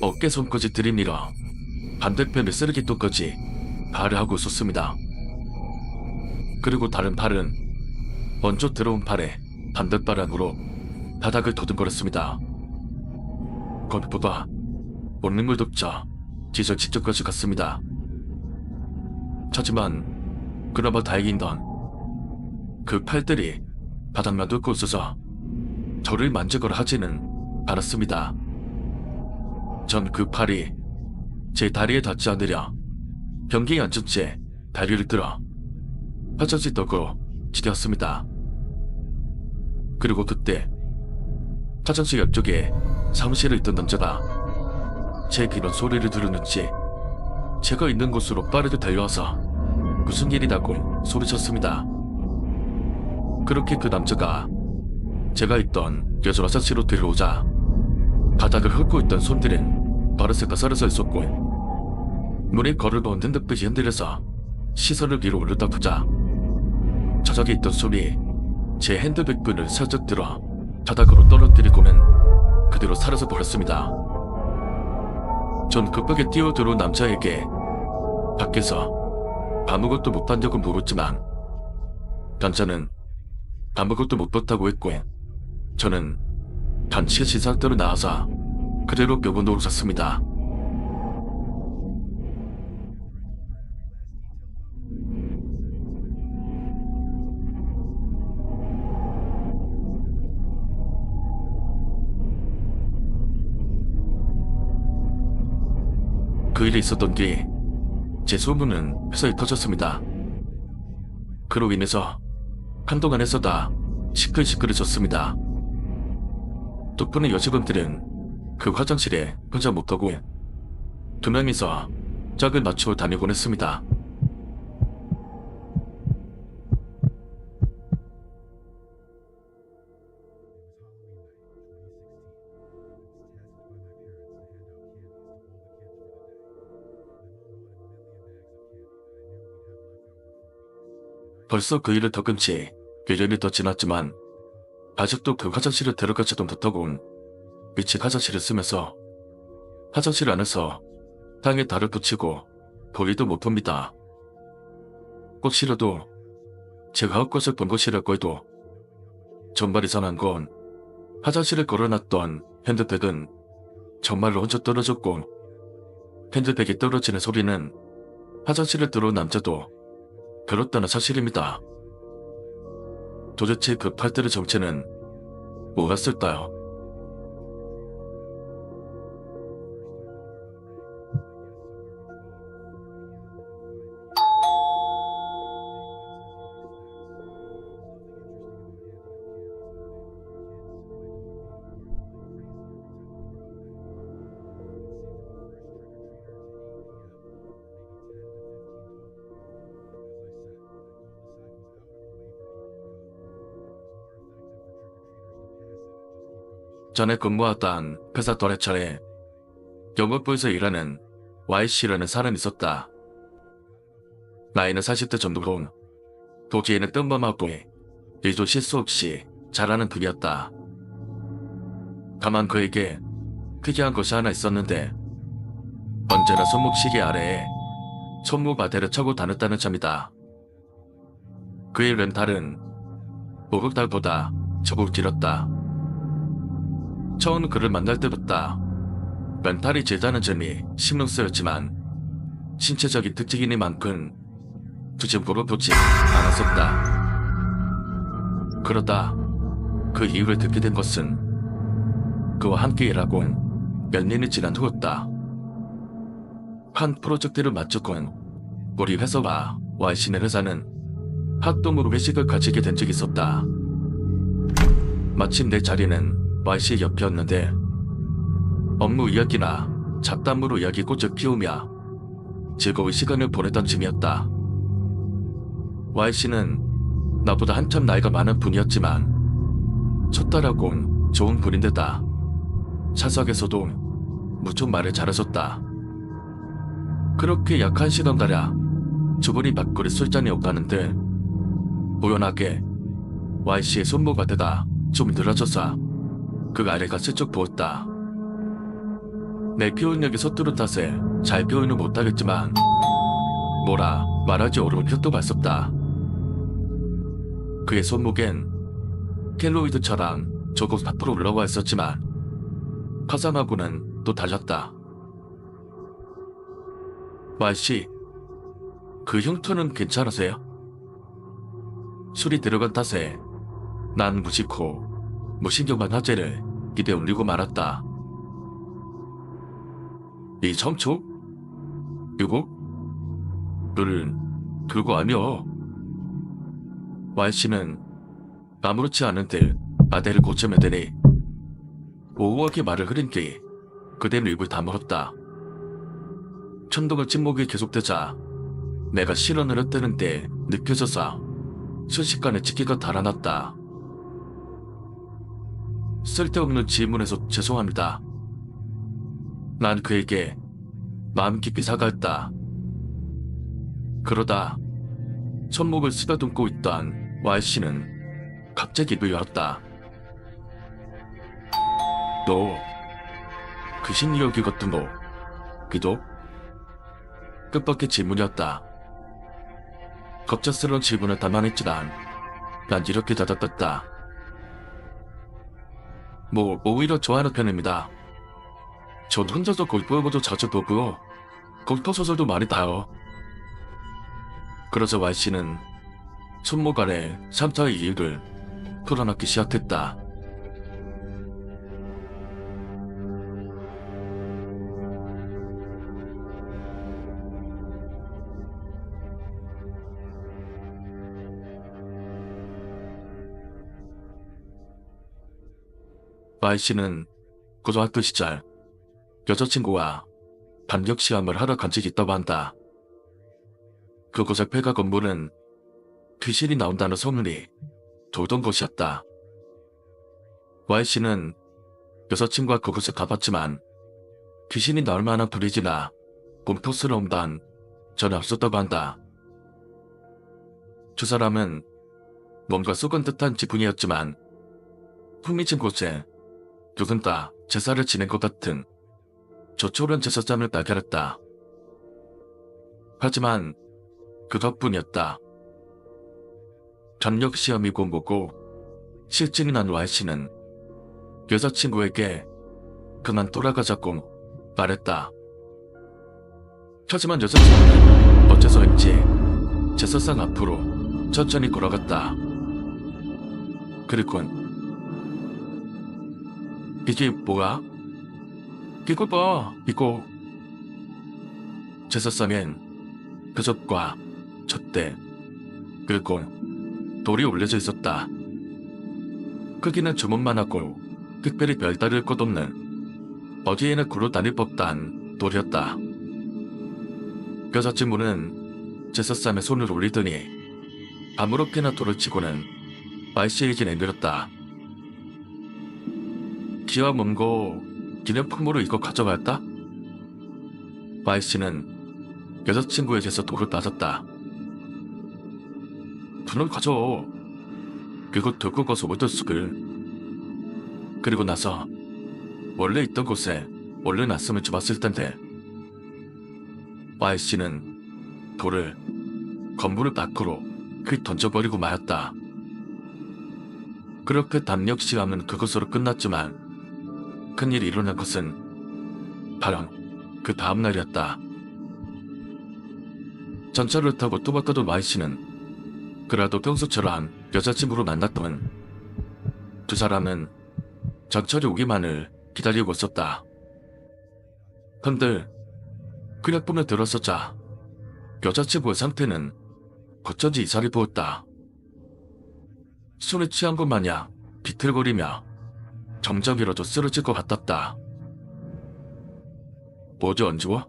어깨 손까지 들이밀어 반대편의 쓰레기통까지 발을하고 있었습니다. 그리고 다른 팔은 먼저 들어온 팔에 반대바람으로 바닥을 더듬거렸습니다. 거기보다 온몸을 덮자 기절 직전까지 갔습니다. 하지만 그나마 다행인 건 그 팔들이 바닥만 뚫고 있어서 저를 만지거나 하지는 않았습니다. 전 그 팔이 제 다리에 닿지 않으려 변기에 앉은 채 다리를 들어 화장실 덕으로 지켰습니다. 그리고 그때 화장실 옆쪽에 사무실에 있던 남자가 제 비명 소리를 들었는지 제가 있는 곳으로 빠르게 달려와서 무슨 일이라고 소리쳤습니다. 그렇게 그 남자가 제가 있던 여자 화장실로 들어오자 바닥을 훑고 있던 손들은 버릇을 서려서 있었고 문에 걸을 넣은 핸드백이 흔들려서 시선을 위로 올렸다 보자 저작에 있던 손이 제 핸드백끈을 살짝 들어 바닥으로 떨어뜨리고는 그대로 사라져 버렸습니다. 전 급하게 뛰어들어온 남자에게 밖에서 아무것도 못한다고 물었지만 남자는 아무것도 못 봤다고 했고 저는 단체 시상대로 나와서 그대로 뼈분으로 샀습니다. 그 일이 있었던 뒤 제 소문은 회사에 터졌습니다. 그로 인해서 한동안 회사가 시끌시끌해졌습니다. 덕분에 여직원들은 그 화장실에 혼자 못하고 두 명이서 짝을 맞추어 다니곤 했습니다. 벌써 그 일을 덕은 지 1년이 더 지났지만 아직도 그 화장실에 들어가지도 못하고 미친 화장실을 쓰면서 화장실 안에서 땅에 달을 붙이고 보리도 못합니다. 꼭 싫어도 제가 헛것을 본 것이라고 해도 정말 이상한 건 화장실에 걸어놨던 핸드백은 정말로 혼자 떨어졌고 핸드백이 떨어지는 소리는 화장실에 들어온 남자도 그렇다는 사실입니다. 도대체 그 팔들의 정체는 뭐였을까요? 전에 근무하던 회사 거래처에 영업부에서 일하는 Y씨라는 사람이 있었다. 나이는 40대 정도로 도지에는 뜬금없고 일도 실수 없이 잘하는 분이었다. 다만 그에게 특이한 것이 하나 있었는데 언제나 손목시계 아래에 손목바대를 차고 다녔다는 점이다. 그의 렌탈은 목욕달보다 조금 길었다. 처음 그를 만날 때부터 렌탈이 길다는 점이 신경 쓰였지만 신체적인 특징이니만큼 굳이 물어보지 않았었다. 그러다 그 이유를 듣게 된 것은 그와 함께 일하고 몇 년이 지난 후였다. 한 프로젝트를 마치곤 우리 회사와 Y씨네 회사는 합동으로 회식을 가지게 된 적이 있었다. 마침 내 자리는 Y씨 옆이었는데 업무 이야기나 잡담으로 이야기 꽃을 피우며 즐거운 시간을 보내던 중이었다. Y씨는 나보다 한참 나이가 많은 분이었지만 쳤다라곤 좋은 분인데다 사석에서도 무척 말을 잘하셨다. 그렇게 약 1시간가량 주부리 밖으로 술잔이 오가는데 우연하게 Y씨의 손목바대가 좀 늘어져서 그 아래가 슬쩍 부었다. 내 표현력이 서투른 탓에 잘 표현을 못하겠지만 뭐라 말하지 어려운 혀도 봤었다. 그의 손목엔 켈로이드처럼 조금 앞으로 올라와 있었지만 화상하고는 또 달랐다. Y씨, 그 흉터는 괜찮으세요? 술이 들어간 탓에 난 무심코 무신경한 화제를 기대 올리고 말았다. 이 점촉? 이거? 그거 아니여. Y씨는 아무렇지 않은 듯 아대를 고쳐매더니 오오하게 말을 흐린 뒤 그대는 입을 다물었다. 천둥의 침묵이 계속되자 내가 실언을 했다는 데 느껴져서 순식간에 치기가 달아났다. 쓸데없는 질문에서 죄송합니다. 난 그에게 마음 깊이 사과했다. 그러다 손목을 쓰다듬고 있던 Y씨는 갑자기 입을 열었다. 너 귀신 이야기 같은 거 믿어? 끝밖의 질문이었다. 갑작스러운 질문을 담아냈지만 난 이렇게 대답했다. 오히려 좋아하는 편입니다. 전 혼자서 골프해보도 자주 보고요. 골프 소설도 많이 봐요. 그러자 Y씨는 손목 아래 3차의 이유를 풀어넣기 시작했다. Y씨는 고등학교 시절 여자친구와 반격 시험을 하러 간 적이 있다고 한다. 그곳의 폐가 건물은 귀신이 나온다는 소문이 돌던 곳이었다. Y씨는 여자친구와 그곳에 가봤지만 귀신이 나올 만한 분위기나 공포스러운 단 전혀 없었다고 한다. 두 사람은 뭔가 쏘건 듯한 기분이었지만 흥미진 곳에 누군가 제사를 지낸 것 같은 조촐한 제사장을 발견했다. 하지만 그것뿐이었다. 전력 시험이고 뭐고 실증이 난 Y씨는 여자친구에게 그만 돌아가자고 말했다. 하지만 여자친구는 어째서인지 제사상 앞으로 천천히 걸어갔다. 그리곤 이게 뭐야? 이거 봐, 이거. 제사상엔 그접과 젖대 그리고 돌이 올려져 있었다. 크기는 주먹만하고 특별히 별다를 것 없는 어디에나 굴러 다닐 법한 돌이었다. 여자친구는 제사상에 손을 올리더니 아무렇게나 돌을 치고는 Y씨에게 내밀었다. 기와 먼거 기념품으로 이거 가져갈까? Y씨는 여자친구에게서 돌을 따졌다. 돈을 가져. 그거 들고 가서 어쩔 수를. 그리고 나서 원래 있던 곳에 원래 놨으면 좋았을 텐데. Y씨는 돌을 건물 밖으로 던져버리고 말았다. 그렇게 담력 시험은 그것으로 끝났지만 큰일이 일어난 것은 바로 그 다음날이었다. 전차를 타고 또박또박 Y씨는 그래도 평소처럼 여자친구로 만났던 두 사람은 전철이 오기만을 기다리고 있었다. 근데 그 약품에 들어서자 여자친구의 상태는 어쩐지 이상해 보였다. 술에 취한 것 마냥 비틀거리며 점점이라도 쓰러질 것 같았다. 뭐지 안 좋아?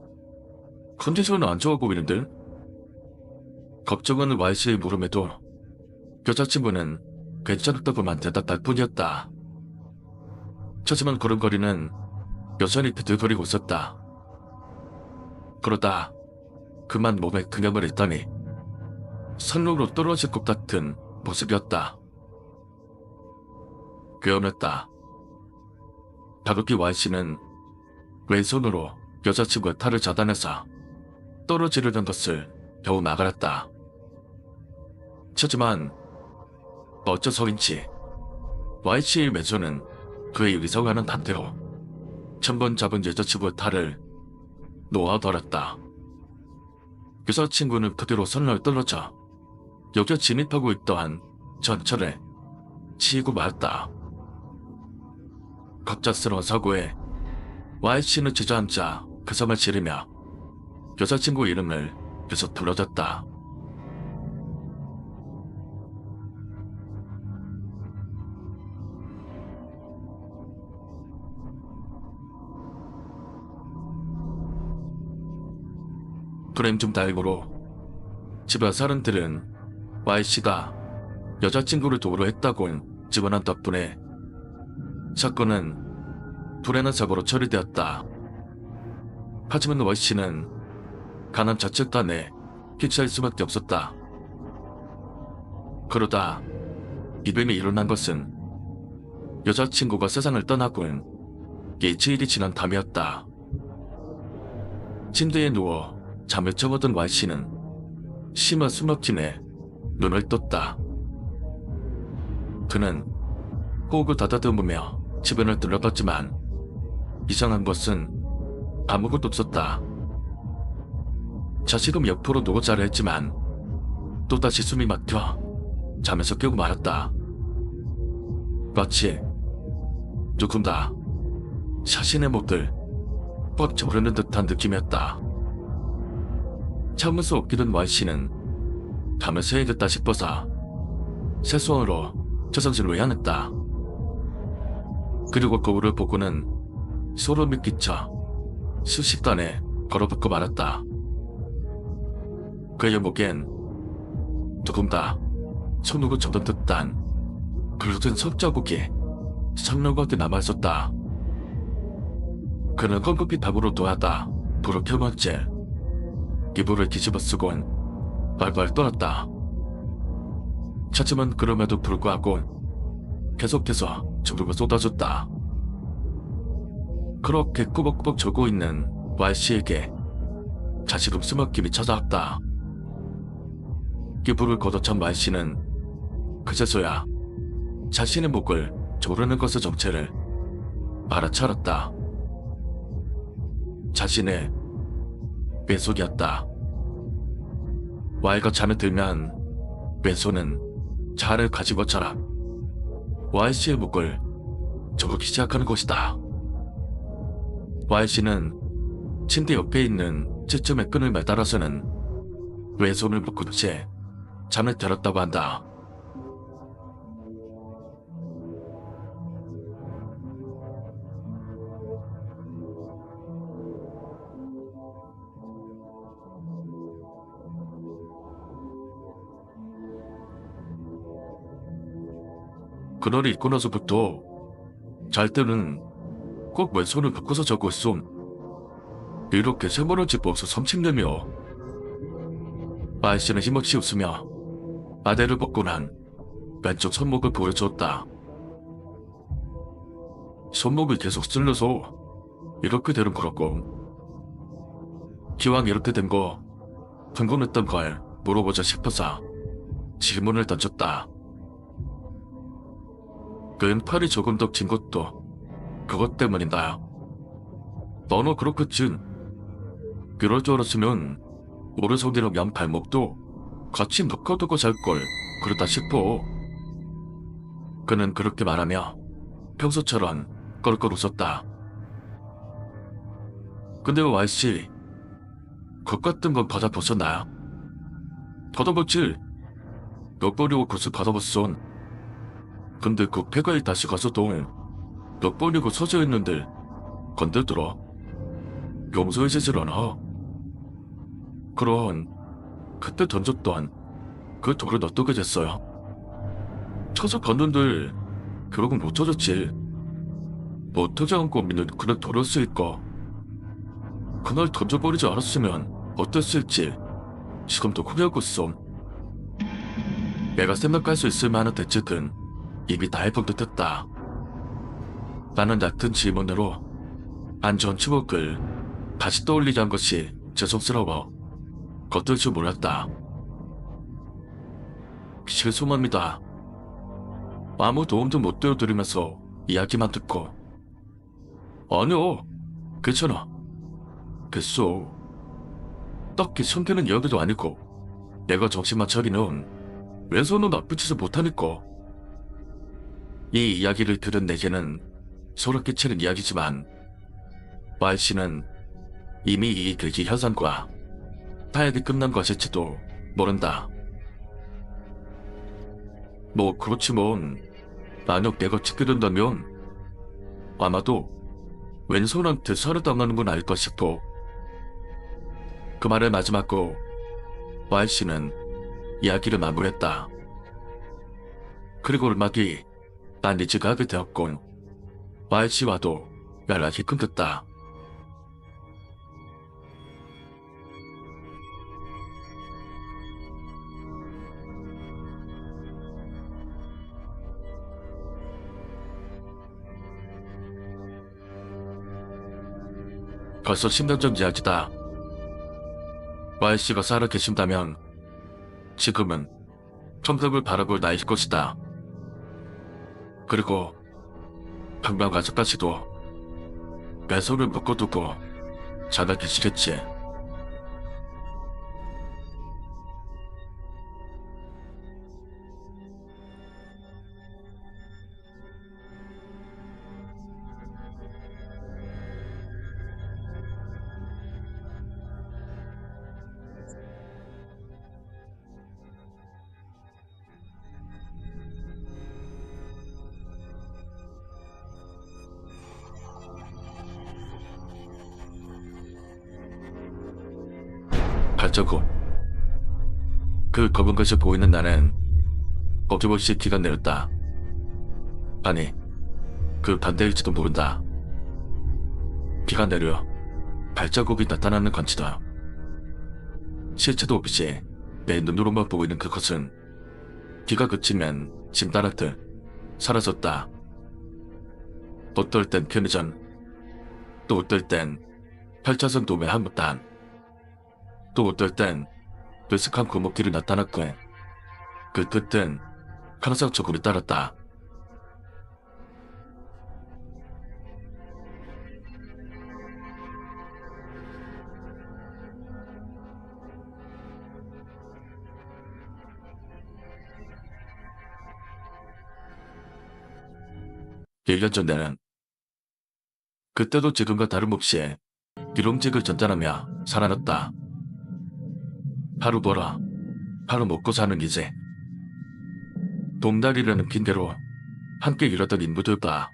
컨디션은 안 좋아 보이는데? 걱정하는 Y씨의 물음에도 여자친구는 괜찮다고만 대답할 뿐이었다. 하지만 걸음걸이는 여전히 비틀거리고 있었다. 그러다 그만 몸에 근육을 잃더니 산로로 떨어질 것 같은 모습이었다. 괴험했다. 다급히 Y씨는 왼손으로 여자친구의 탈을 차단해서 떨어지려던 것을 겨우 막아냈다. 하지만 어째서인지 Y씨의 왼손은 그의 의성하는 단대로 천번 잡은 여자친구의 탈을 놓아버렸다. 여자친구는 그대로 선로에 떨어져 여기에 진입하고 있던 전철에 치이고 말았다. 갑작스러운 사고에 Y씨는 주저앉아 그 섬을 지르며 여자친구 이름을 계속 불러댔다. 프레임 중 다행으로 집안 사람들은 Y씨가 여자친구를 도우려 했다곤 집어난 덕분에 사건은 불행한 사고로 처리되었다. 하지만 Y씨는 가난 자책단에 휩싸일 수밖에 없었다. 그러다 이변이 일어난 것은 여자친구가 세상을 떠나곤 일주일이 지난 밤이었다. 침대에 누워 잠을 접어든 Y씨는 심한 숨막힘에 눈을 떴다. 그는 호흡을 가다듬으며 주변을 둘러봤지만 이상한 것은 아무것도 없었다. 자식은 옆으로 누워 자려 했지만 또다시 숨이 막혀 잠에서 깨고 말았다. 마치 누군가 자신의 목을 꽉 조르는 듯한 느낌이었다. 참을 수 없게 된 Y씨는 밤을 새야겠다 싶어서 세수원으로 화장실로 향했다. 그리고 거울을 보고는 소름이 끼쳐 순식간에 걸어붙고 말았다. 그의 목엔 누군가 손으로 접은 듯한 붉은 손자국이 상록과 듯 남아있었다. 그는 컴퓨터 답으로 놓아다 불을 켜봤지. 이불을 뒤집어쓰곤 발발 떨었다. 하지만 그럼에도 불구하고 계속해서 주름을 쏟아줬다. 그렇게 꾸벅꾸벅 졸고 있는 Y씨에게 자신은 숨막힘이 찾아왔다. 이불을 걷어찬 Y씨는 그제서야 자신의 목을 조르는 것의 정체를 알아차렸다. 자신의 왼손이었다. Y가 잠에 들면 왼손은 자아를 가진 것처럼 Y씨의 목을 조르기 시작하는 것이다. Y씨는 침대 옆에 있는 찌쯤의 끈을 매달아서는 왼손을 묶은 채 잠에 들었다고 한다. 그날이 있고 나서부터 잘 때는 꼭 왼손을 바꿔서 적고 있음. 이렇게 세모는 집 없어 섬찟내며 마이씨는 힘없이 웃으며 아대를 벗고 난 왼쪽 손목을 보여주었다. 손목이 계속 쓸려서 이렇게 되는 거라고. 기왕 이렇게 된 거 궁금했던 걸 물어보자 싶어서 질문을 던졌다. 왼팔이 조금 더 긴 것도 그것 때문이다. 너는 그렇겠지. 그럴 줄 알았으면 오른손이랑 양 발목도 같이 묶어두고 잘걸 그러다 싶어. 그는 그렇게 말하며 평소처럼 껄껄 웃었다. 근데 Y씨, 것 같은 건 받아봤었나? 받아봤지. 몇 번이고 그수 받아봤어. 근데 그 폐가에 다시 가서도 몇 번이고 서져있는데 건들더라. 용서해지질 않아. 그럼 그때 던졌던 그 돌은 어떻게 됐어요? 쳐서 갔는데 결국은 못 쳐졌지. 못 터지 않고 믿는 그런 돌이었으니까. 그날 던져버리지 않았으면 어땠을지 지금도 후회하고 있어. 내가 생각할 수 있을 만한 대책은 이미 다 해본 듯했다. 나는 얕은 질문으로 안 좋은 추억을 다시 떠올리게 한 것이 죄송스러워 겉들 줄 몰랐다. 죄송합니다. 아무 도움도 못 되어드리면서 이야기만 듣고. 아니요, 괜찮아. 됐어. 딱히 손대는 이야기도 아니고 내가 정신만 차리면 왼손은 나쁜 짓을 못하니까. 이 이야기를 들은 내게는 소름 끼치는 이야기지만 Y씨는 이미 이 계기 현상과 타협이 끝난 것일지도 모른다. 뭐 그렇지 뭔. 만약 내가 찍게 된다면 아마도 왼손한테 살을 당하는 건 아닐까 싶어. 그 말을 마지막으로 Y씨는 이야기를 마무리했다. 그리고 얼마 뒤 난 리즈가 하게 되었고 Y씨와도 연락이 끊겼다. 벌써 10년 전 이야기다. Y씨가 살아 계신다면 지금은 천국을 바라볼 나이일 것이다. 그리고 방방 아직까지도 왼손을 묶어두고 자다 계시겠지. 발자국. 그 검은 것이 보이는 나는 어김없이 기가 내렸다. 아니, 그 반대일지도 모른다. 기가 내려 발자국이 나타나는 건지다. 실체도 없이 내 눈으로만 보이는 그것은 기가 그치면 짐 따랐듯 사라졌다. 어떨 땐 편의점, 또 어떨 땐 8차선 도매 한무단, 또 어떨 땐 으슥한 골목길이 나타났고 그 끝은 항상 조금이 따랐다. 일 년 전에는 그때도 지금과 다름없이 기름직을 전달하며 살아났다. 하루 벌어 하루 먹고 사는 이제. 돔다리라는 핑계로 함께 일하던 인부들과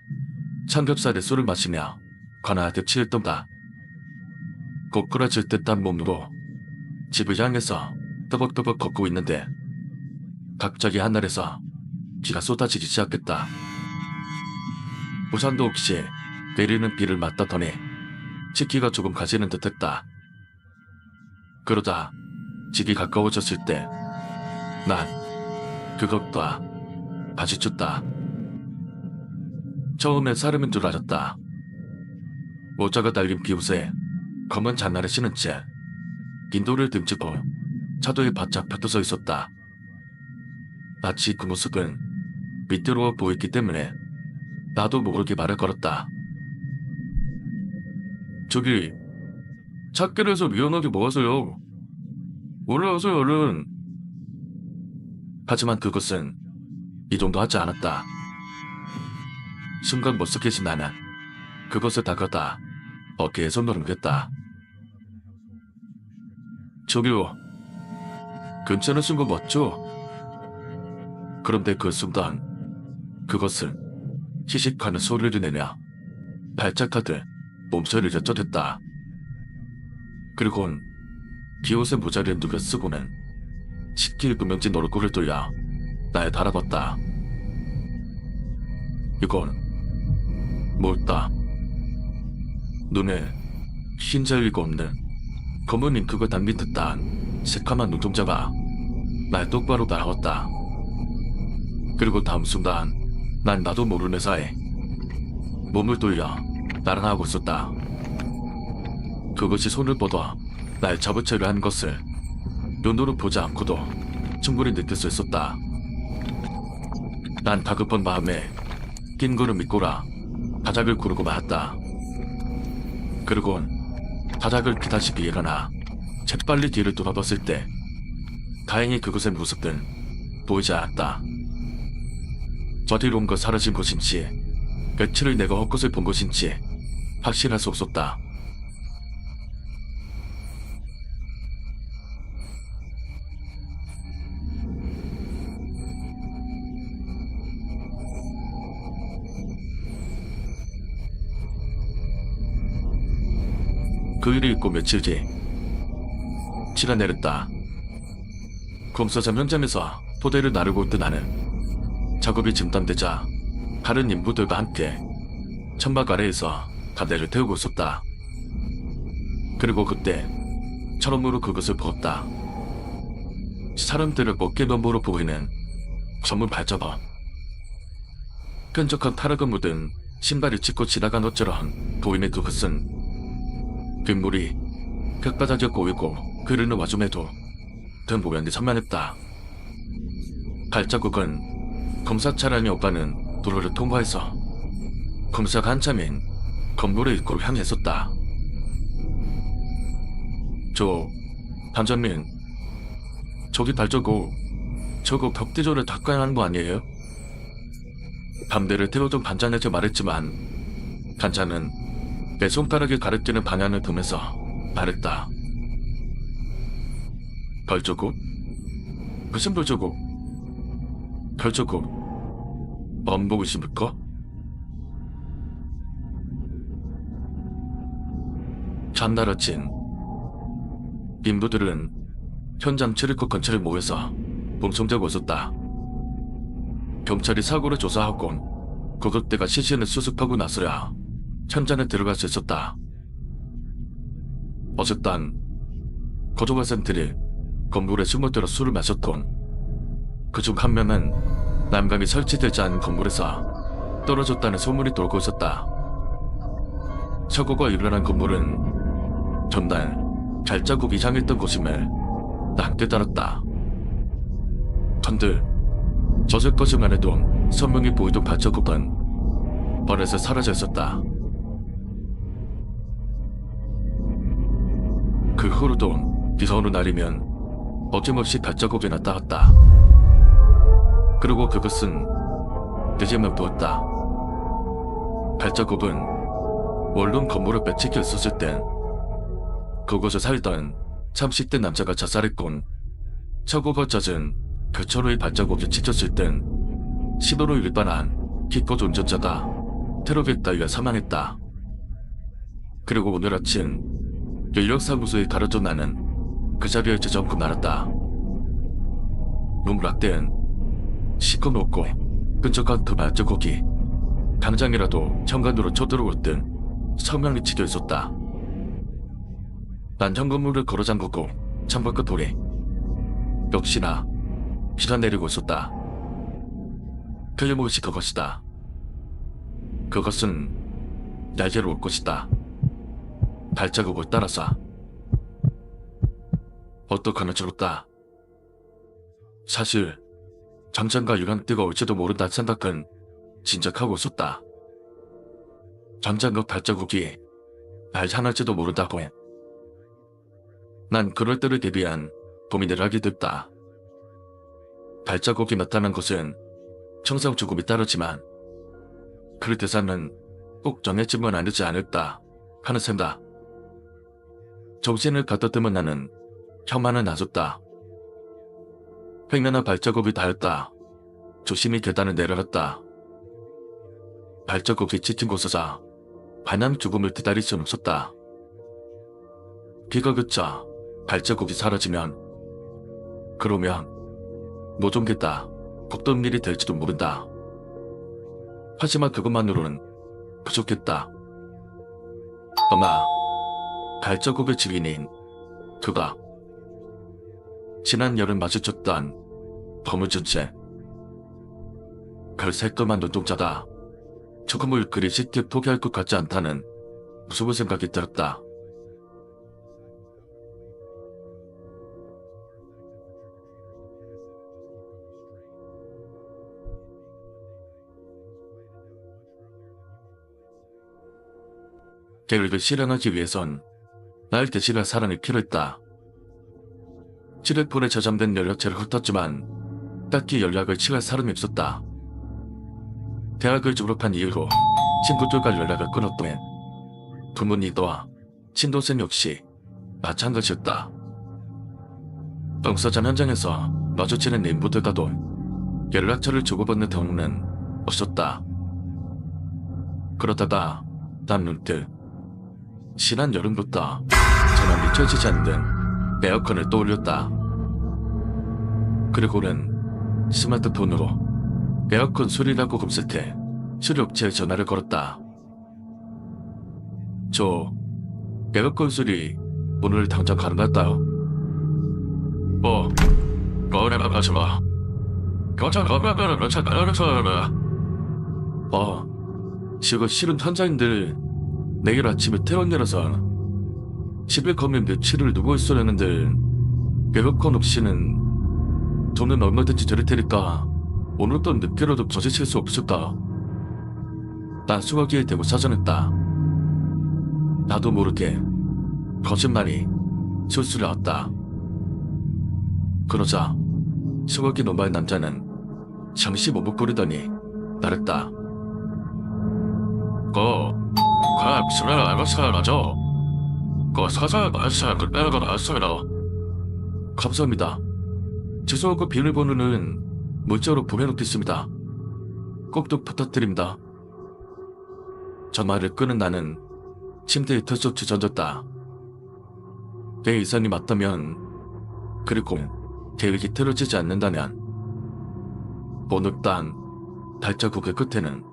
삼겹살에 술을 마시며 관아하듯 취했던다. 고꾸라질 듯한 몸으로 집을 향해서 떠벅떠벅 걷고 있는데 갑자기 하늘에서 비가 쏟아지기 시작했다. 우산도 없이 내리는 비를 맞다더니 치키가 조금 가시는 듯했다. 그러다 집이 가까워졌을 때 난 그것과 마주쳤다. 처음엔 사람인 줄 알았다. 모자가 달린 비옷에 검은 잔나를 신은 채 긴도를 등지고 차도에 바짝 펴서 있었다. 마치 그 모습은 밑으로 보였기 때문에 나도 모르게 말을 걸었다. 저기 찾길에서 미안하게 뭐하세요? 올라와서요 얼른. 하지만 그것은 이 정도 하지 않았다. 순간 머쓱해진 나는 그것을 다가다 어깨에 손을 옮겼다. 저기요, 괜찮으신 거 맞죠? 그런데 그 순간 그것은 희식하는 소리를 내며 발작하듯 몸소리를 젖혔다. 그리곤 비옷의 모자를 누겨 쓰고는 치키 구명진 얼굴을 돌려 날 바라봤다. 이건 뭘까? 눈에 흰자위가 없는 검은 잉크가 담긴 듯한 새카만 눈동자가 날 똑바로 날아왔다. 그리고 다음 순간 난 나도 모르는 사이 몸을 돌려 날아나가고 있었다. 그것이 손을 뻗어 날 잡을 채를 한 것을 눈으로 보지 않고도 충분히 느낄 수 있었다. 난 다급한 마음에 낀 거를 믿고라 바닥을 구르고 말았다. 그리곤 바닥을 기다시피 일어나 재빨리 뒤를 돌아봤을 때 다행히 그것의 모습은 보이지 않았다. 어디로 온 거 사라진 것인지 며칠을 내가 헛것을 본 것인지 확실할 수 없었다. 그 일이 있고 며칠 뒤 비가 내렸다. 검사장 현장에서 토대를 나르고 있던 나는 작업이 중단되자 다른 인부들과 함께 천막 아래에서 가대를 태우고 있었다. 그리고 그때 처음으로 그것을 보았다. 사람들을 어깨너머로 보이는 전문 발자국. 끈적한 타락을 묻은 신발이 짚고 지나간 것처럼 보이는 그것은 빗물이 흙바닥에 고이고 흐르는 와중에도 등 모양이 선명했다. 발자국은 검사 차량이 오가는 도로를 통과해서 검사가 한참인 건물의 입구로 향했었다. 반장님, 저기 발자국, 저거 벽대조를 닦아야 하는 거 아니에요? 담배를 태우던 반장에게 말했지만 반장은 내 손가락에 가리키는 방향을 보면서 말했다. 발자국? 무슨 발자국? 발자국 안 보이십니까? 전날 아침 인부들은 현장 출입국 근처에 모여서 뭉청대고 있었다. 경찰이 사고를 조사하고 구급대가 시신을 수습하고 나서야 현장에 들어갈 수 있었다. 어쨌든 거조과생들이 건물에 숨어들어 술을 마셨던 그중 한 명은 난방이 설치되지 않은 건물에서 떨어졌다는 소문이 돌고 있었다. 사고가 일어난 건물은 전날 발자국 이상했던 곳임을 난 깨달았다. 한들 저녁까지만 해도 선명히 보이던 발자국은 벌에서 사라져 있었다. 그 후로도 비가 오는 날이면 어김없이 발자국이 나타났다. 그리고 그것은 늦으면 보였다. 발자국은 원룸 건물을 빼치켜 있었을 땐 그곳에 살던 30대 남자가 자살했곤, 차고가 잦은 교차로의 발자국이 찍혔을 땐 신호를 위반한 기껏 운전자가 트럭에 딸려 사망했다. 그리고 오늘 아침 연락사무소에 가려져 나는 그 자리에 주저앉고 말았다. 눈락된 시커멓고 끈적한 그 발자국이 당장이라도 현관으로 쳐들어올 듯 성명이 찍혀 있었다. 난 현금물을 걸어 잠그고 창밖을 돌이 역시나 비가 내리고 있었다. 틀림없이 그것이다. 그것은 날개로 올 것이다. 발자국을 따라서. 어떡하나 저렇다. 사실 장장과 유랑띠가 올지도 모른다는 생각은 진작하고 있었다. 장장과 발자국이 날 향할지도 모른다고 해. 난 그럴 때를 대비한 고민을 하게 됐다. 발자국이 나타난 것은 청상 조금이 따르지만 그럴 대사는 꼭 정해지면 안 되지 않을까 하는 생각. 정신을 가다듬은 나는 혀만을 놔줬다. 횡단한 발자국이 닿았다. 조심히 계단을 내려갔다. 발자국이 짙은 곳에서 반함 죽음을 기다릴 수는 없었다. 비가 그쳐 발자국이 사라지면 그러면 모종겠다. 걷던 일이 될지도 모른다. 하지만 그것만으로는 부족했다. 아마 발자국의 주인인 그가 지난 여름 마주쳤던 거무준 채 별 새까만 눈동자가 조금을 그리 쉽게 포기할 것 같지 않다는 무서운 생각이 들었다. 계획을 실행하기 위해선 날 대신할 사람이 필요했다. 700폰에 저장된 연락처를 훑었지만 딱히 연락을 취할 사람이 없었다. 대학을 졸업한 이후로 친구들과 연락을 끊었더니 부모님과 친동생 역시 마찬가지였다. 방사장 현장에서 마주치는 인부들과도 연락처를 주고받는 경우는 없었다. 그러다가 난 문득 지난 여름부터 전혀 미쳐지지 않는 에어컨을 떠올렸다. 그리고는 스마트폰으로 에어컨 소리라고 검색해 수리업체에 전화를 걸었다. 저 에어컨 소리 오늘 당장 가능할까요? 꺼내라 가지마. 지금 실은 환자인들 내일 아침에 퇴원이라서 집에 가면 며칠을 누워있어야 하는데 에어컨 없이는 돈은 얼마든지 드릴 테니까 오늘도 늦게라도 거짓일 수 없을까? 난 수화기에 대고 사전했다. 나도 모르게 거짓말이 술술 나왔다. 그러자 수화기 넘어의 남자는 잠시 머뭇거리더니 말했다. 술을 알아서 하죠. 사자 말씀을 빼는 알았어요. 감사합니다. 죄송하고 비밀번호는 문자로 보내놓겠습니다. 꼭도 부탁드립니다. 전화를 끊은 나는 침대에 털썩 주저앉았다. 내 의사님 맞다면, 그리고 계획이 틀어지지 않는다면 오늘 딴 발자국의 끝에는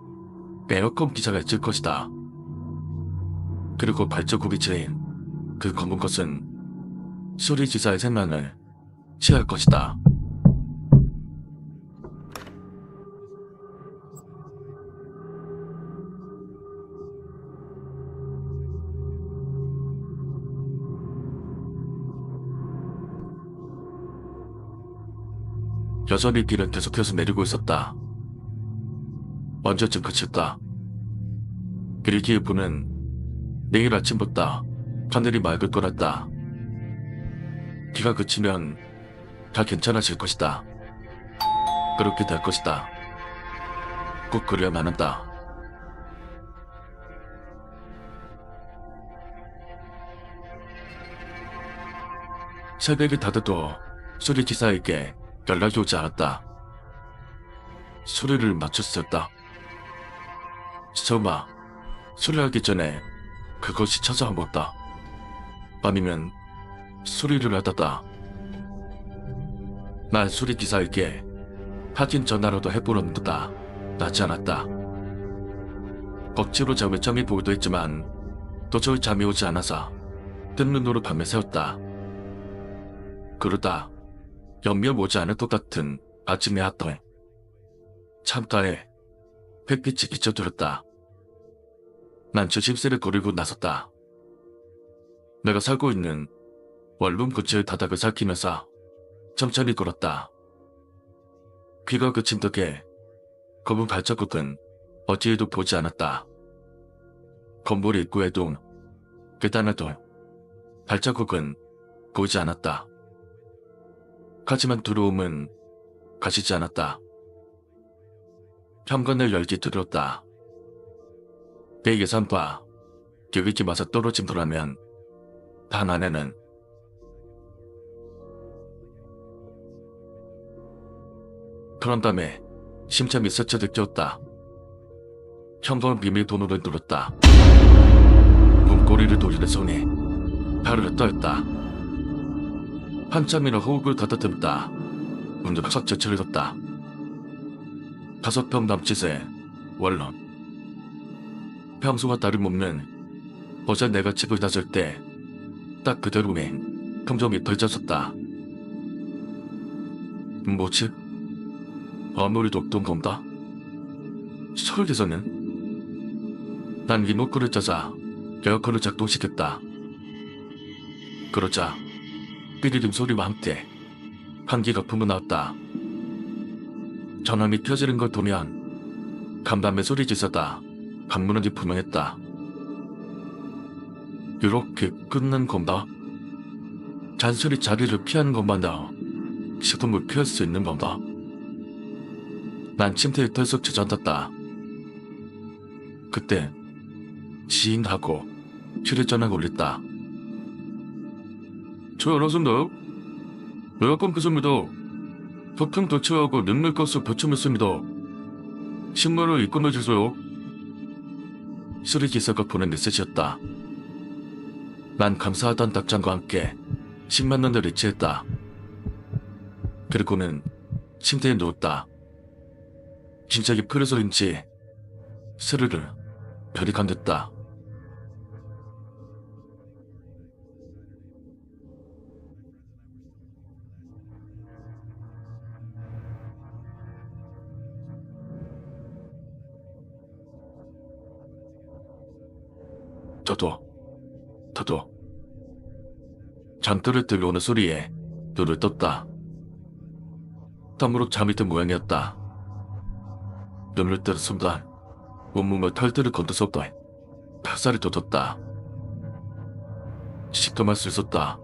에어컨 기사가 있을 것이다. 그리고 발자국이 지인 그 검은 것은 수리지사의 생명을 취할 것이다. 여전히 비는 계속해서 내리고 있었다. 언제쯤 그쳤다. 그리기에 부는 내일 아침부터 하늘이 맑을 거랐다. 비가 그치면 다 괜찮아질 것이다. 그렇게 될 것이다. 꼭 그래야만 한다. 새벽이 다돼도 수리기사에게 연락이 오지 않았다. 수리를 마쳤었다. 설마 수리하기 전에 그것이 찾아와봤다. 아니면 수리를 하다가 난 수리기사에게 확인 전화라도 해보려는 듯다. 낫지 않았다. 억지로 제 외점이 보기도 했지만 도저히 잠이 오지 않아서 뜬 눈으로 밤을 새웠다. 그러다 연미어 모자않을 것 같은 아침의 하터에 창가에 햇빛이 비쳐들었다. 난 저 집세를 거리고 나섰다. 내가 살고 있는 원룸 근처의 바닥을 살피면서 천천히 걸었다. 귀가 그친 덕에 검은 발자국은 어찌해도 보지 않았다. 건물 입구에도 계단에도 발자국은 보이지 않았다. 하지만 두려움은 가시지 않았다. 현관을 열기 두려웠다. 내 예상과 계획이 맞아 떨어진 거라면 단 안에는 그런 다음에 심장이 스쳐 느꼈다. 현관을 비밀 도로를 눌렀다. 문고리를 돌리는 손이 발을 떨었다. 한참이나 호흡을 가다듬다 문을 석 제쳐들었다. 5평 남짓의 원룸. 평소와 다름없는 어제 내가 집을 나설 때 딱 그대로의 평정이 펼쳐졌다. 뭐지? 아무리 없던 건가? 서울에서는? 난 리모컨을 찾아 에어컨을 작동시켰다. 그러자 삐리림 소리와 함께 한기가 품어나왔다. 전원이 켜지는 걸 보면 간밤에 소리지르다 방문원이 분명했다. 이렇게 끝난 건가? 잔소리 자리를 피하는 것마다 시동을 피할 수 있는 건가? 난 침대에 털썩 주저앉았다. 그때 지인하고 휴대전화가 울렸다. 저 알았습니다. 에어컨 끄습니다. 폭풍 도치하고 능물가스 배출했습니다. 신문을 입건해주세요. 수리기사가 보낸 메시지였다. 난 감사하다는 답장과 함께 10만 원을 이체했다. 그리고는 침대에 누웠다. 심장이 풀려서인지 스르르 별이 간댔다. 저도 잔들을 들려오는 소리에 눈을 떴다. 땀으로 잠이 든 모양이었다. 눈을 뜨는 순간 온몸을 털들을 건드렸다. 뱃살이 돋았다. 식도맛을 쏟다.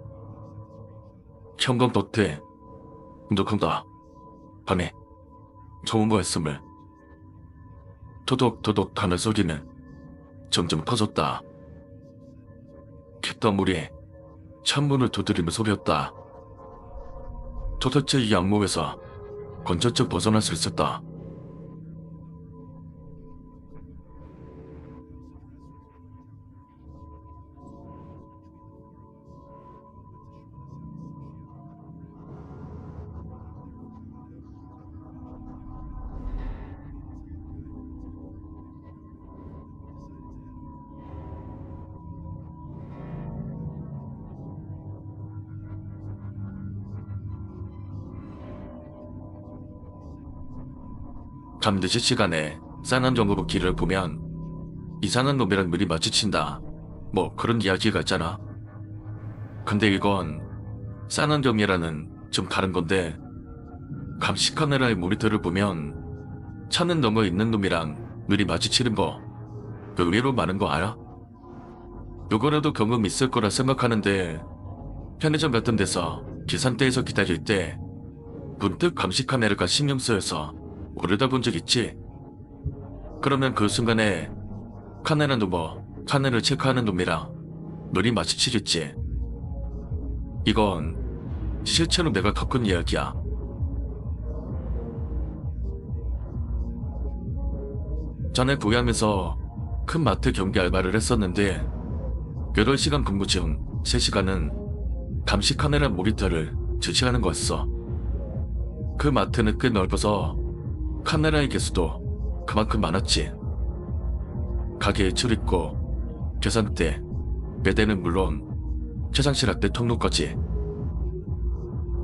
현관 덕에 누군가 방에 좋은 거였음을. 토독토독 하는 소리는 점점 커졌다. 귓더물이 창문을 두드리는 소리였다. 도대체 이 악몽에서 건전쩍 벗어날 수 있었다. 잠드실 시간에 싸난 정으로 길을 보면 이상한 놈이랑 눈이 마주친다. 뭐 그런 이야기가 있잖아. 근데 이건 싸난 점이라는 좀 다른 건데, 감시 카메라의 모니터를 보면 차는 넘어 있는 놈이랑 눈이 마주치는 거 의외로 많은 거 알아? 누구라도 경험 있을 거라 생각하는데, 편의점 같은 데서 계산대에서 기다릴 때 문득 감시 카메라가 신경 쓰여서 오르다 본 적 있지? 그러면 그 순간에 카메라 넘어 카메라를 체크하는 놈이랑 눈이 마주치겠지. 이건 실제로 내가 겪은 이야기야. 전에 고향에서 큰 마트 경비 알바를 했었는데 8시간 근무 중 3시간은 감시 카메라 모니터를 주시하는 거였어. 그 마트는 꽤 넓어서 카메라의 개수도 그만큼 많았지. 가게에 출입구, 계산대, 매대는 물론 최장실 앞대 통로까지.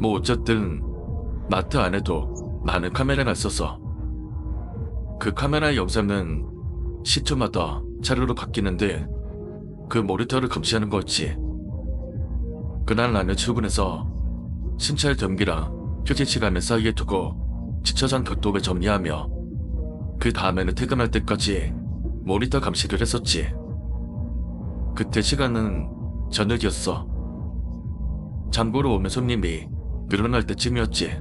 뭐 어쨌든 마트 안에도 많은 카메라가 있어서 그 카메라의 영상은 10초마다 자료로 바뀌는데 그 모니터를 감시하는 거였지. 그날 나는 출근해서 신찰 경비랑 휴식 시간을 사이에 두고 지쳐진 벽돌을 정리하며 그 다음에는 퇴근할 때까지 모니터 감시를 했었지. 그때 시간은 저녁이었어. 장보러 오면 손님이 늘어날 때쯤이었지.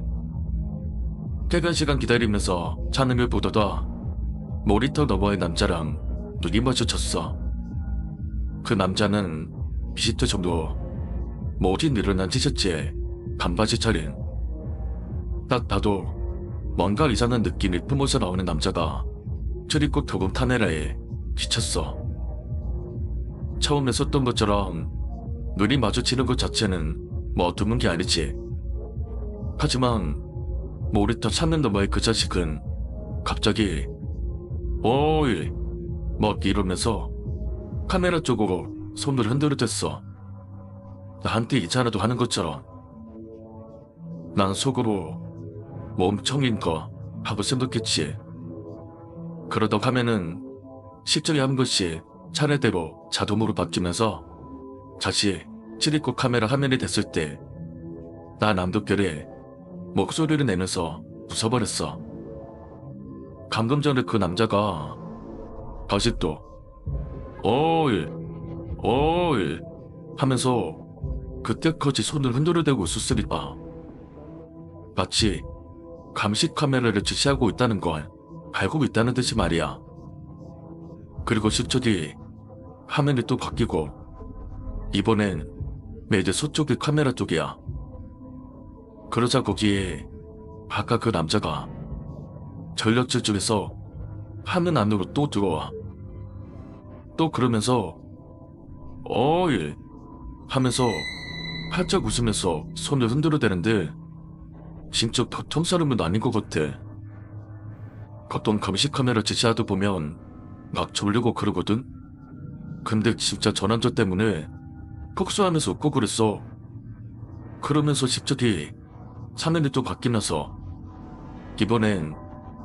퇴근 시간 기다리면서 차능을 보다가 모니터 너머의 남자랑 눈이 마주쳤어. 그 남자는 비스트 정도 머리 늘어난 티셔츠에 반바지 차림. 딱 봐도 뭔가 이상한 느낌이 품어서 나오는 남자가 출입국 도금 카메라에 비쳤어. 처음에 썼던 것처럼 눈이 마주치는 것 자체는 뭐 드문 게 아니지. 하지만 모니터 창문 너머의 그 자식은 갑자기 어이 막 이러면서 카메라 쪽으로 손을 흔들어댔어. 나한테 이자라도 하는 것처럼. 난 속으로 멍청인가 하고 생각했지. 그러다 화면은 10초에 한 번씩 차례대로 자동으로 바뀌면서 다시 출입국 카메라 화면이 됐을 때 나 남도결에 목소리를 내면서 웃어버렸어. 방금 전에 그 남자가 다시 또 어이 하면서 그때까지 손을 흔들어대고 있었으니까 마치 감시 카메라를 지시하고 있다는 걸 알고 있다는 듯이 말이야. 그리고 10초 뒤 화면이 또 바뀌고 이번엔 매대 서쪽의 카메라 쪽이야. 그러자 거기에 아까 그 남자가 전력질 중에서 화면 안으로 또 들어와. 또 그러면서 어이 하면서 활짝 웃으면서 손을 흔들어대는데 진짜 청사름은 아닌 것 같아. 보통 감시 카메라 지시하다 보면 막 졸리고 그러거든. 근데 진짜 전환조 때문에 폭소하면서 웃고 그랬어. 그러면서 10초 뒤 화면이 또 바뀌면서 이번엔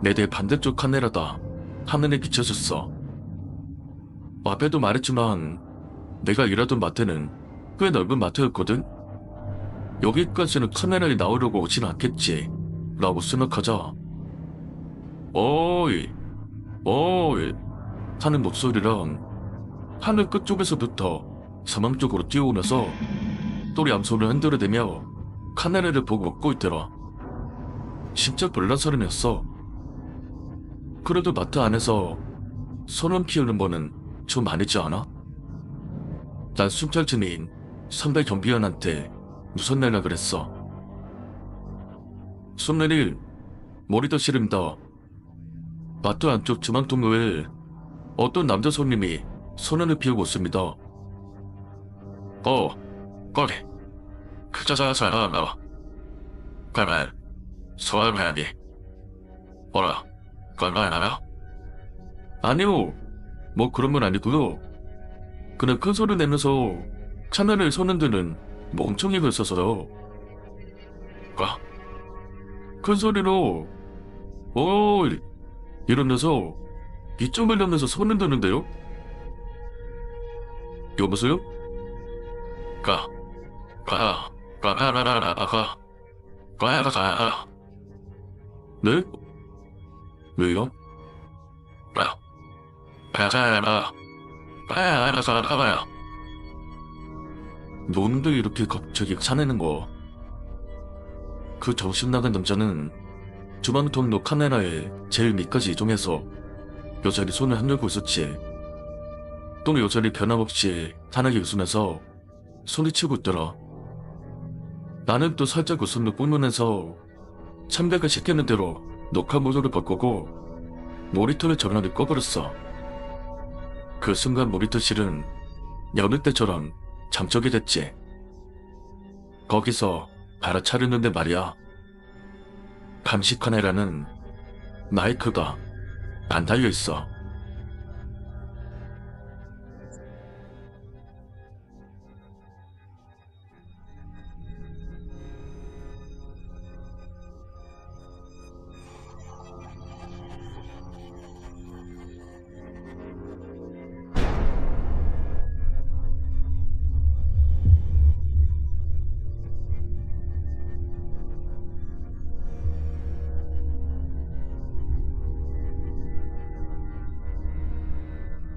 내 반대쪽 카메라다 화면에 비춰졌어. 앞에도 말했지만 내가 일하던 마트는 꽤 넓은 마트였거든. 여기까지는 카메라에 나오려고 오진 않겠지 라고 생각하자 어이 하는 목소리랑 하늘 끝쪽에서부터 사망 쪽으로 뛰어오면서 또 양손을 흔들어대며 카메라를 보고 웃고 있더라. 진짜 불나사름이었어. 그래도 마트 안에서 소름 피우는 거는 좀 아니지 않아? 난 순찰 중인 선배 경비원한테 무슨 날라 그랬어. 손내릴 모니터 실입니다. 마트 안쪽 주방 통로에 어떤 남자 손님이 소년을 피우고 있습니다. 거기 그 자자자자 그러면 소환해야지. 뭐라 건강하나요? 아니요 뭐 그런 건 아니고요. 그냥 큰 소리 내면서 카메라에 손을 드는 멍청이가 있어서요. 큰 소리로 어이 이러면서 이쪽을 향해서 손을 드는데요. 여보세요? 네? 왜요? 뭔데 이렇게 갑자기 차내는 거? 그 정신나간 남자는 주방통로 카메라에 제일 밑까지 이동해서 여전히 손을 흔들고 있었지. 또 여전히 변함없이 환하게 웃으면서 소리치고 있더라. 나는 또 살짝 웃음을 뿜으면서 참가가 시키는 대로 녹화 모드를 바꾸고 모니터를 전원을 꺼버렸어. 그 순간 모니터실은 여느 때처럼 잠적이 됐지. 거기서 알아차렸는데 말이야. 감시 카메라는 마이크가 안 달려있어.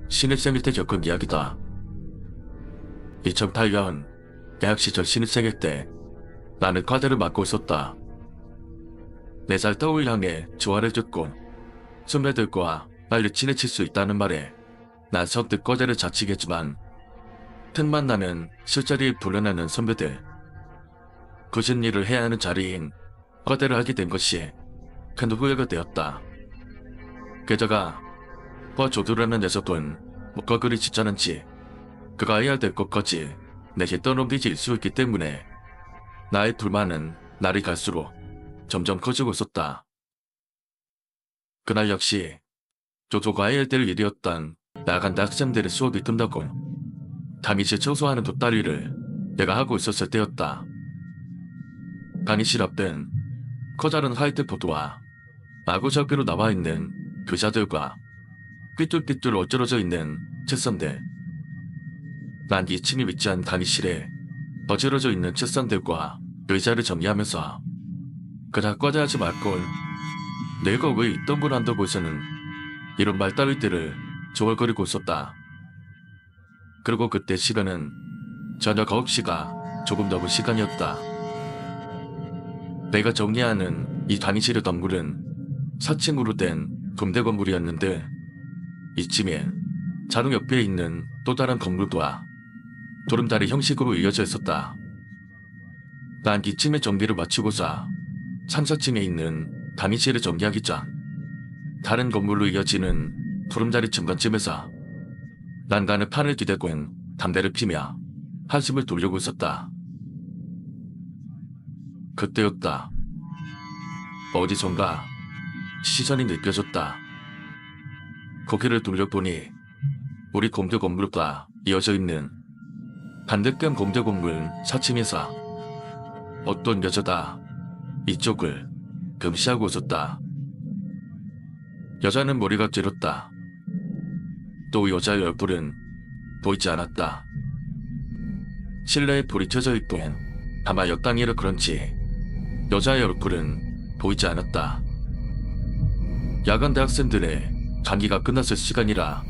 신입생일 때 겪은 이야기다. 2008년 대학 시절 신입생일 때 나는 과제를 맡고 있었다. 4살 터울 향해 조화를 듣고 선배들과 빨리 친해질 수 있다는 말에 난 선뜻 과제를 자치겠지만 틈만 나면 술자리에 불러내는 선배들. 굳은 일을 해야 하는 자리인 과제를 하게 된 것이 큰 후회가 되었다. 게다가 과 조두라는 녀석은 뭐가 그리 진짜는지 그가 해야 될 것까지 내게 떠넘기질 수 있기 때문에 나의 불만은 날이 갈수록 점점 커지고 있었다. 그날 역시 조조가 해야 될 일이었던 나간 학생들의 수업이 뜬다고 강의실 청소하는 돗다리를 내가 하고 있었을 때였다. 강의실 앞엔 커다란 화이트보드와 마구잡이로 나와있는 교사들과 삐뚤삐뚤 엎드러져 있는 책상들. 난 2층에 위치한 강의실에 어지러져 있는 책상들과 의자를 정리하면서 그냥 과제하지 말걸, 내가 왜 이딴 걸 한다고 해서는, 이런 말 따위들을 조얼거리고 있었다. 그리고 그때 시간은 저녁 9시가 조금 넘은 시간이었다. 내가 정리하는 이 강의실의 건물은 4층으로 된 금대 건물이었는데 이쯤에 자동 옆에 있는 또 다른 건물과 도름다리 형식으로 이어져 있었다. 난 이쯤에 정비를 마치고서 3, 4층에 있는 강의실을 정리하기 전 다른 건물로 이어지는 도름다리 중간쯤에서 난간에 판을 기대고 담배를 피며 한숨을 돌리고 있었다. 그때였다. 어디선가 시선이 느껴졌다. 고개를 돌려보니 우리 공대 건물과 이어져 있는 반대편 공대 건물 4층에서 어떤 여자가 이쪽을 금시하고 있었다. 여자는 머리가 길었다. 또 여자의 얼굴은 보이지 않았다. 실내에 불이 켜져 있고 아마 역당이라 그런지 여자의 얼굴은 보이지 않았다. 야간 대학생들의 강의가 끝났을 시간이라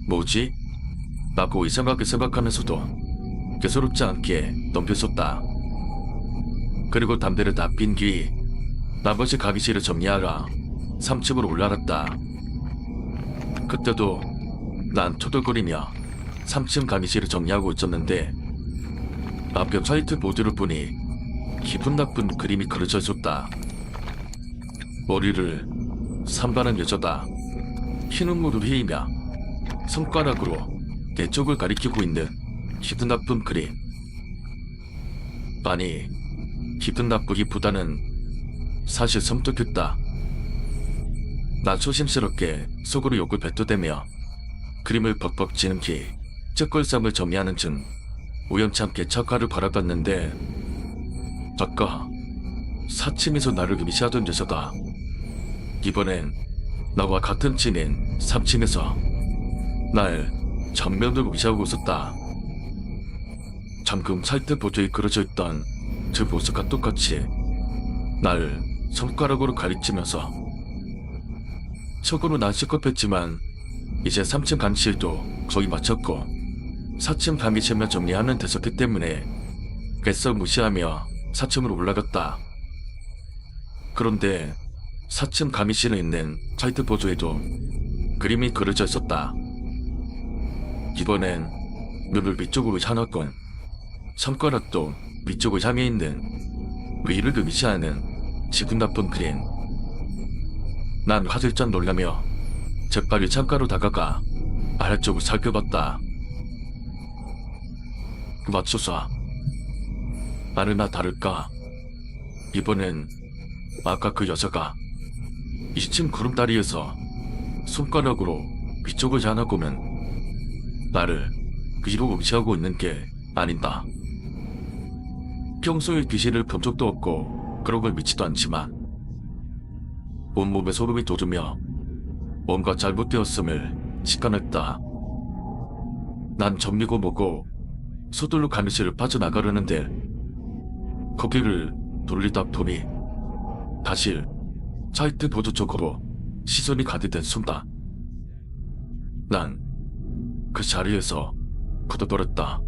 뭐지? 라고 이상하게 생각하면서도 개소롭지 않게 넘겼었다. 그리고 담배를 다 핀 뒤 나머지 강의실을 정리하라 3층으로 올라갔다. 그때도 난 토들거리며 3층 강의실을 정리하고 있었는데 앞에 화이트보드를 보니 기분 나쁜 그림이 그려져 있었다. 머리를 삼가는 여자다. 흰 눈물을 휘이며 손가락으로 내 쪽을 가리키고 있는 기분 나쁜 그림. 아니, 기분 나쁘기보다는 사실 섬뜩했다. 난 조심스럽게 속으로 욕을 뱉어대며 그림을 벅벅 지는키 책걸상을 정리하는 중 우연찮게 착화를 바라봤는데 아까 4층에서 나를 의미시하던 여자다. 이번엔 나와 같은 층인 3층에서 날 정면으로 의미시하고 있었다. 잠금 화이트보드에 그려져 있던 그 모습과 똑같이 날 손가락으로 가리치면서 속으로 난 시겁했지만 이제 3층 강의실도 거의 마쳤고 4층 강의실만 정리하면 됐었기 때문에 애써 무시하며 4층으로 올라갔다. 그런데 4층 강의실에 있는 화이트보드에도 그림이 그려져 있었다. 이번엔 눈을 위쪽으로 향했건 손가락도 위쪽을 향해 있는 위를 의미시하는 기분 나쁜 그림. 난 화들짝 놀라며 재빨리 창가로 다가가 아래쪽을 살펴봤다. 맞춰서 아니나 다를까 이번엔 아까 그 여자가 2층 구름다리에서 손가락으로 위쪽을 향하고는 나를 위로 의시하고 있는 게 아닌다. 평소에 귀신을 본 적도 없고 그런 걸 믿지도 않지만 온몸에 소름이 돋으며 뭔가 잘못되었음을 직감했다. 난 점리고 뭐고 서둘러 강의실을 빠져나가려는데 고개를 돌리다 보니 다시 화이트보드 쪽으로 시선이 가게 된 순간 난 그 자리에서 굳어버렸다.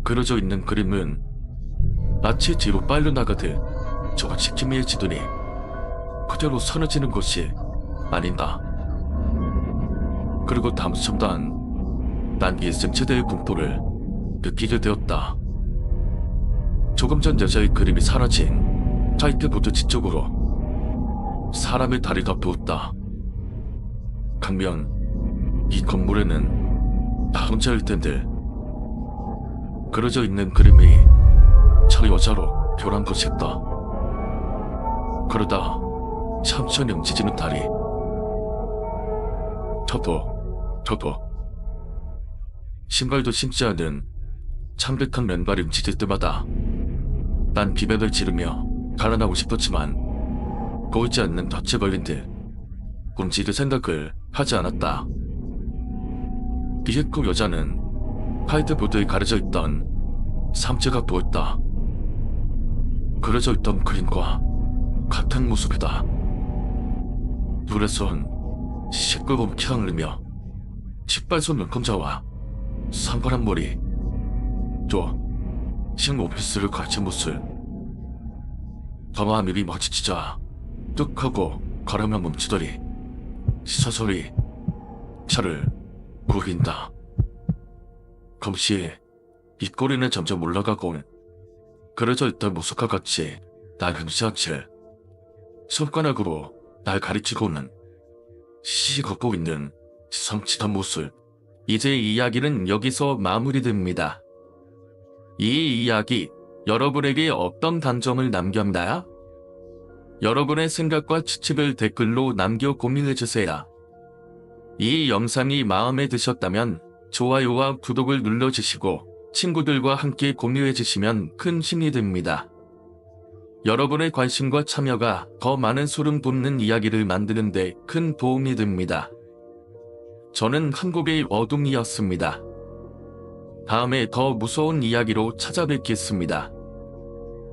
그려져 있는 그림은 마치 뒤로 빨려나가듯 조금씩 희미해지더니 그대로 서늘지는 것이 아닌다. 그리고 다음 순간 난 일생 최대의 공포를 느끼게 되었다. 조금 전 여자의 그림이 사라진 화이트보드 뒤쪽으로 사람의 다리가 보였다. 강명, 이 건물에는 나 혼자일 텐데 그려져 있는 그림이 저 여자로 변한 것이었다. 그러다 천천히 움직이는 다리. 저도 신발도 신지 않은 창백한 맨발이 움직일 때마다 난 비명을 지르며 달아나고 싶었지만 보이지 않는 덫에 걸린 듯 움직일 생각을 하지 않았다. 뒤에 그 여자는 화이트보드에 가려져 있던 삼재가 보였다. 그려져 있던 그림과 같은 모습이다. 눈에선 시끄러운 피가 흐르며 식발손 눈동자와 산발한 머리, 또 흰오피스를 걸친 모습. 저와 밀이 마주치자 뚝 하고 걸으며 멈추더니 서서히 차를 보인다. 검시 입꼬리는 점점 올라가고 그려져 있던 모습과 같이 날 금시한 채 손가락으로 날 가리키고는 시시 걷고 있는 섬찟한 모습. 이제 이야기는 여기서 마무리됩니다. 이 이야기 여러분에게 어떤 감정을 남겼나요? 여러분의 생각과 추측을 댓글로 남겨 공유해주세요. 이 영상이 마음에 드셨다면 좋아요와 구독을 눌러주시고 친구들과 함께 공유해주시면 큰 힘이 됩니다. 여러분의 관심과 참여가 더 많은 소름 돋는 이야기를 만드는 데 큰 도움이 됩니다. 저는 한국의 어둠이었습니다. 다음에 더 무서운 이야기로 찾아뵙겠습니다.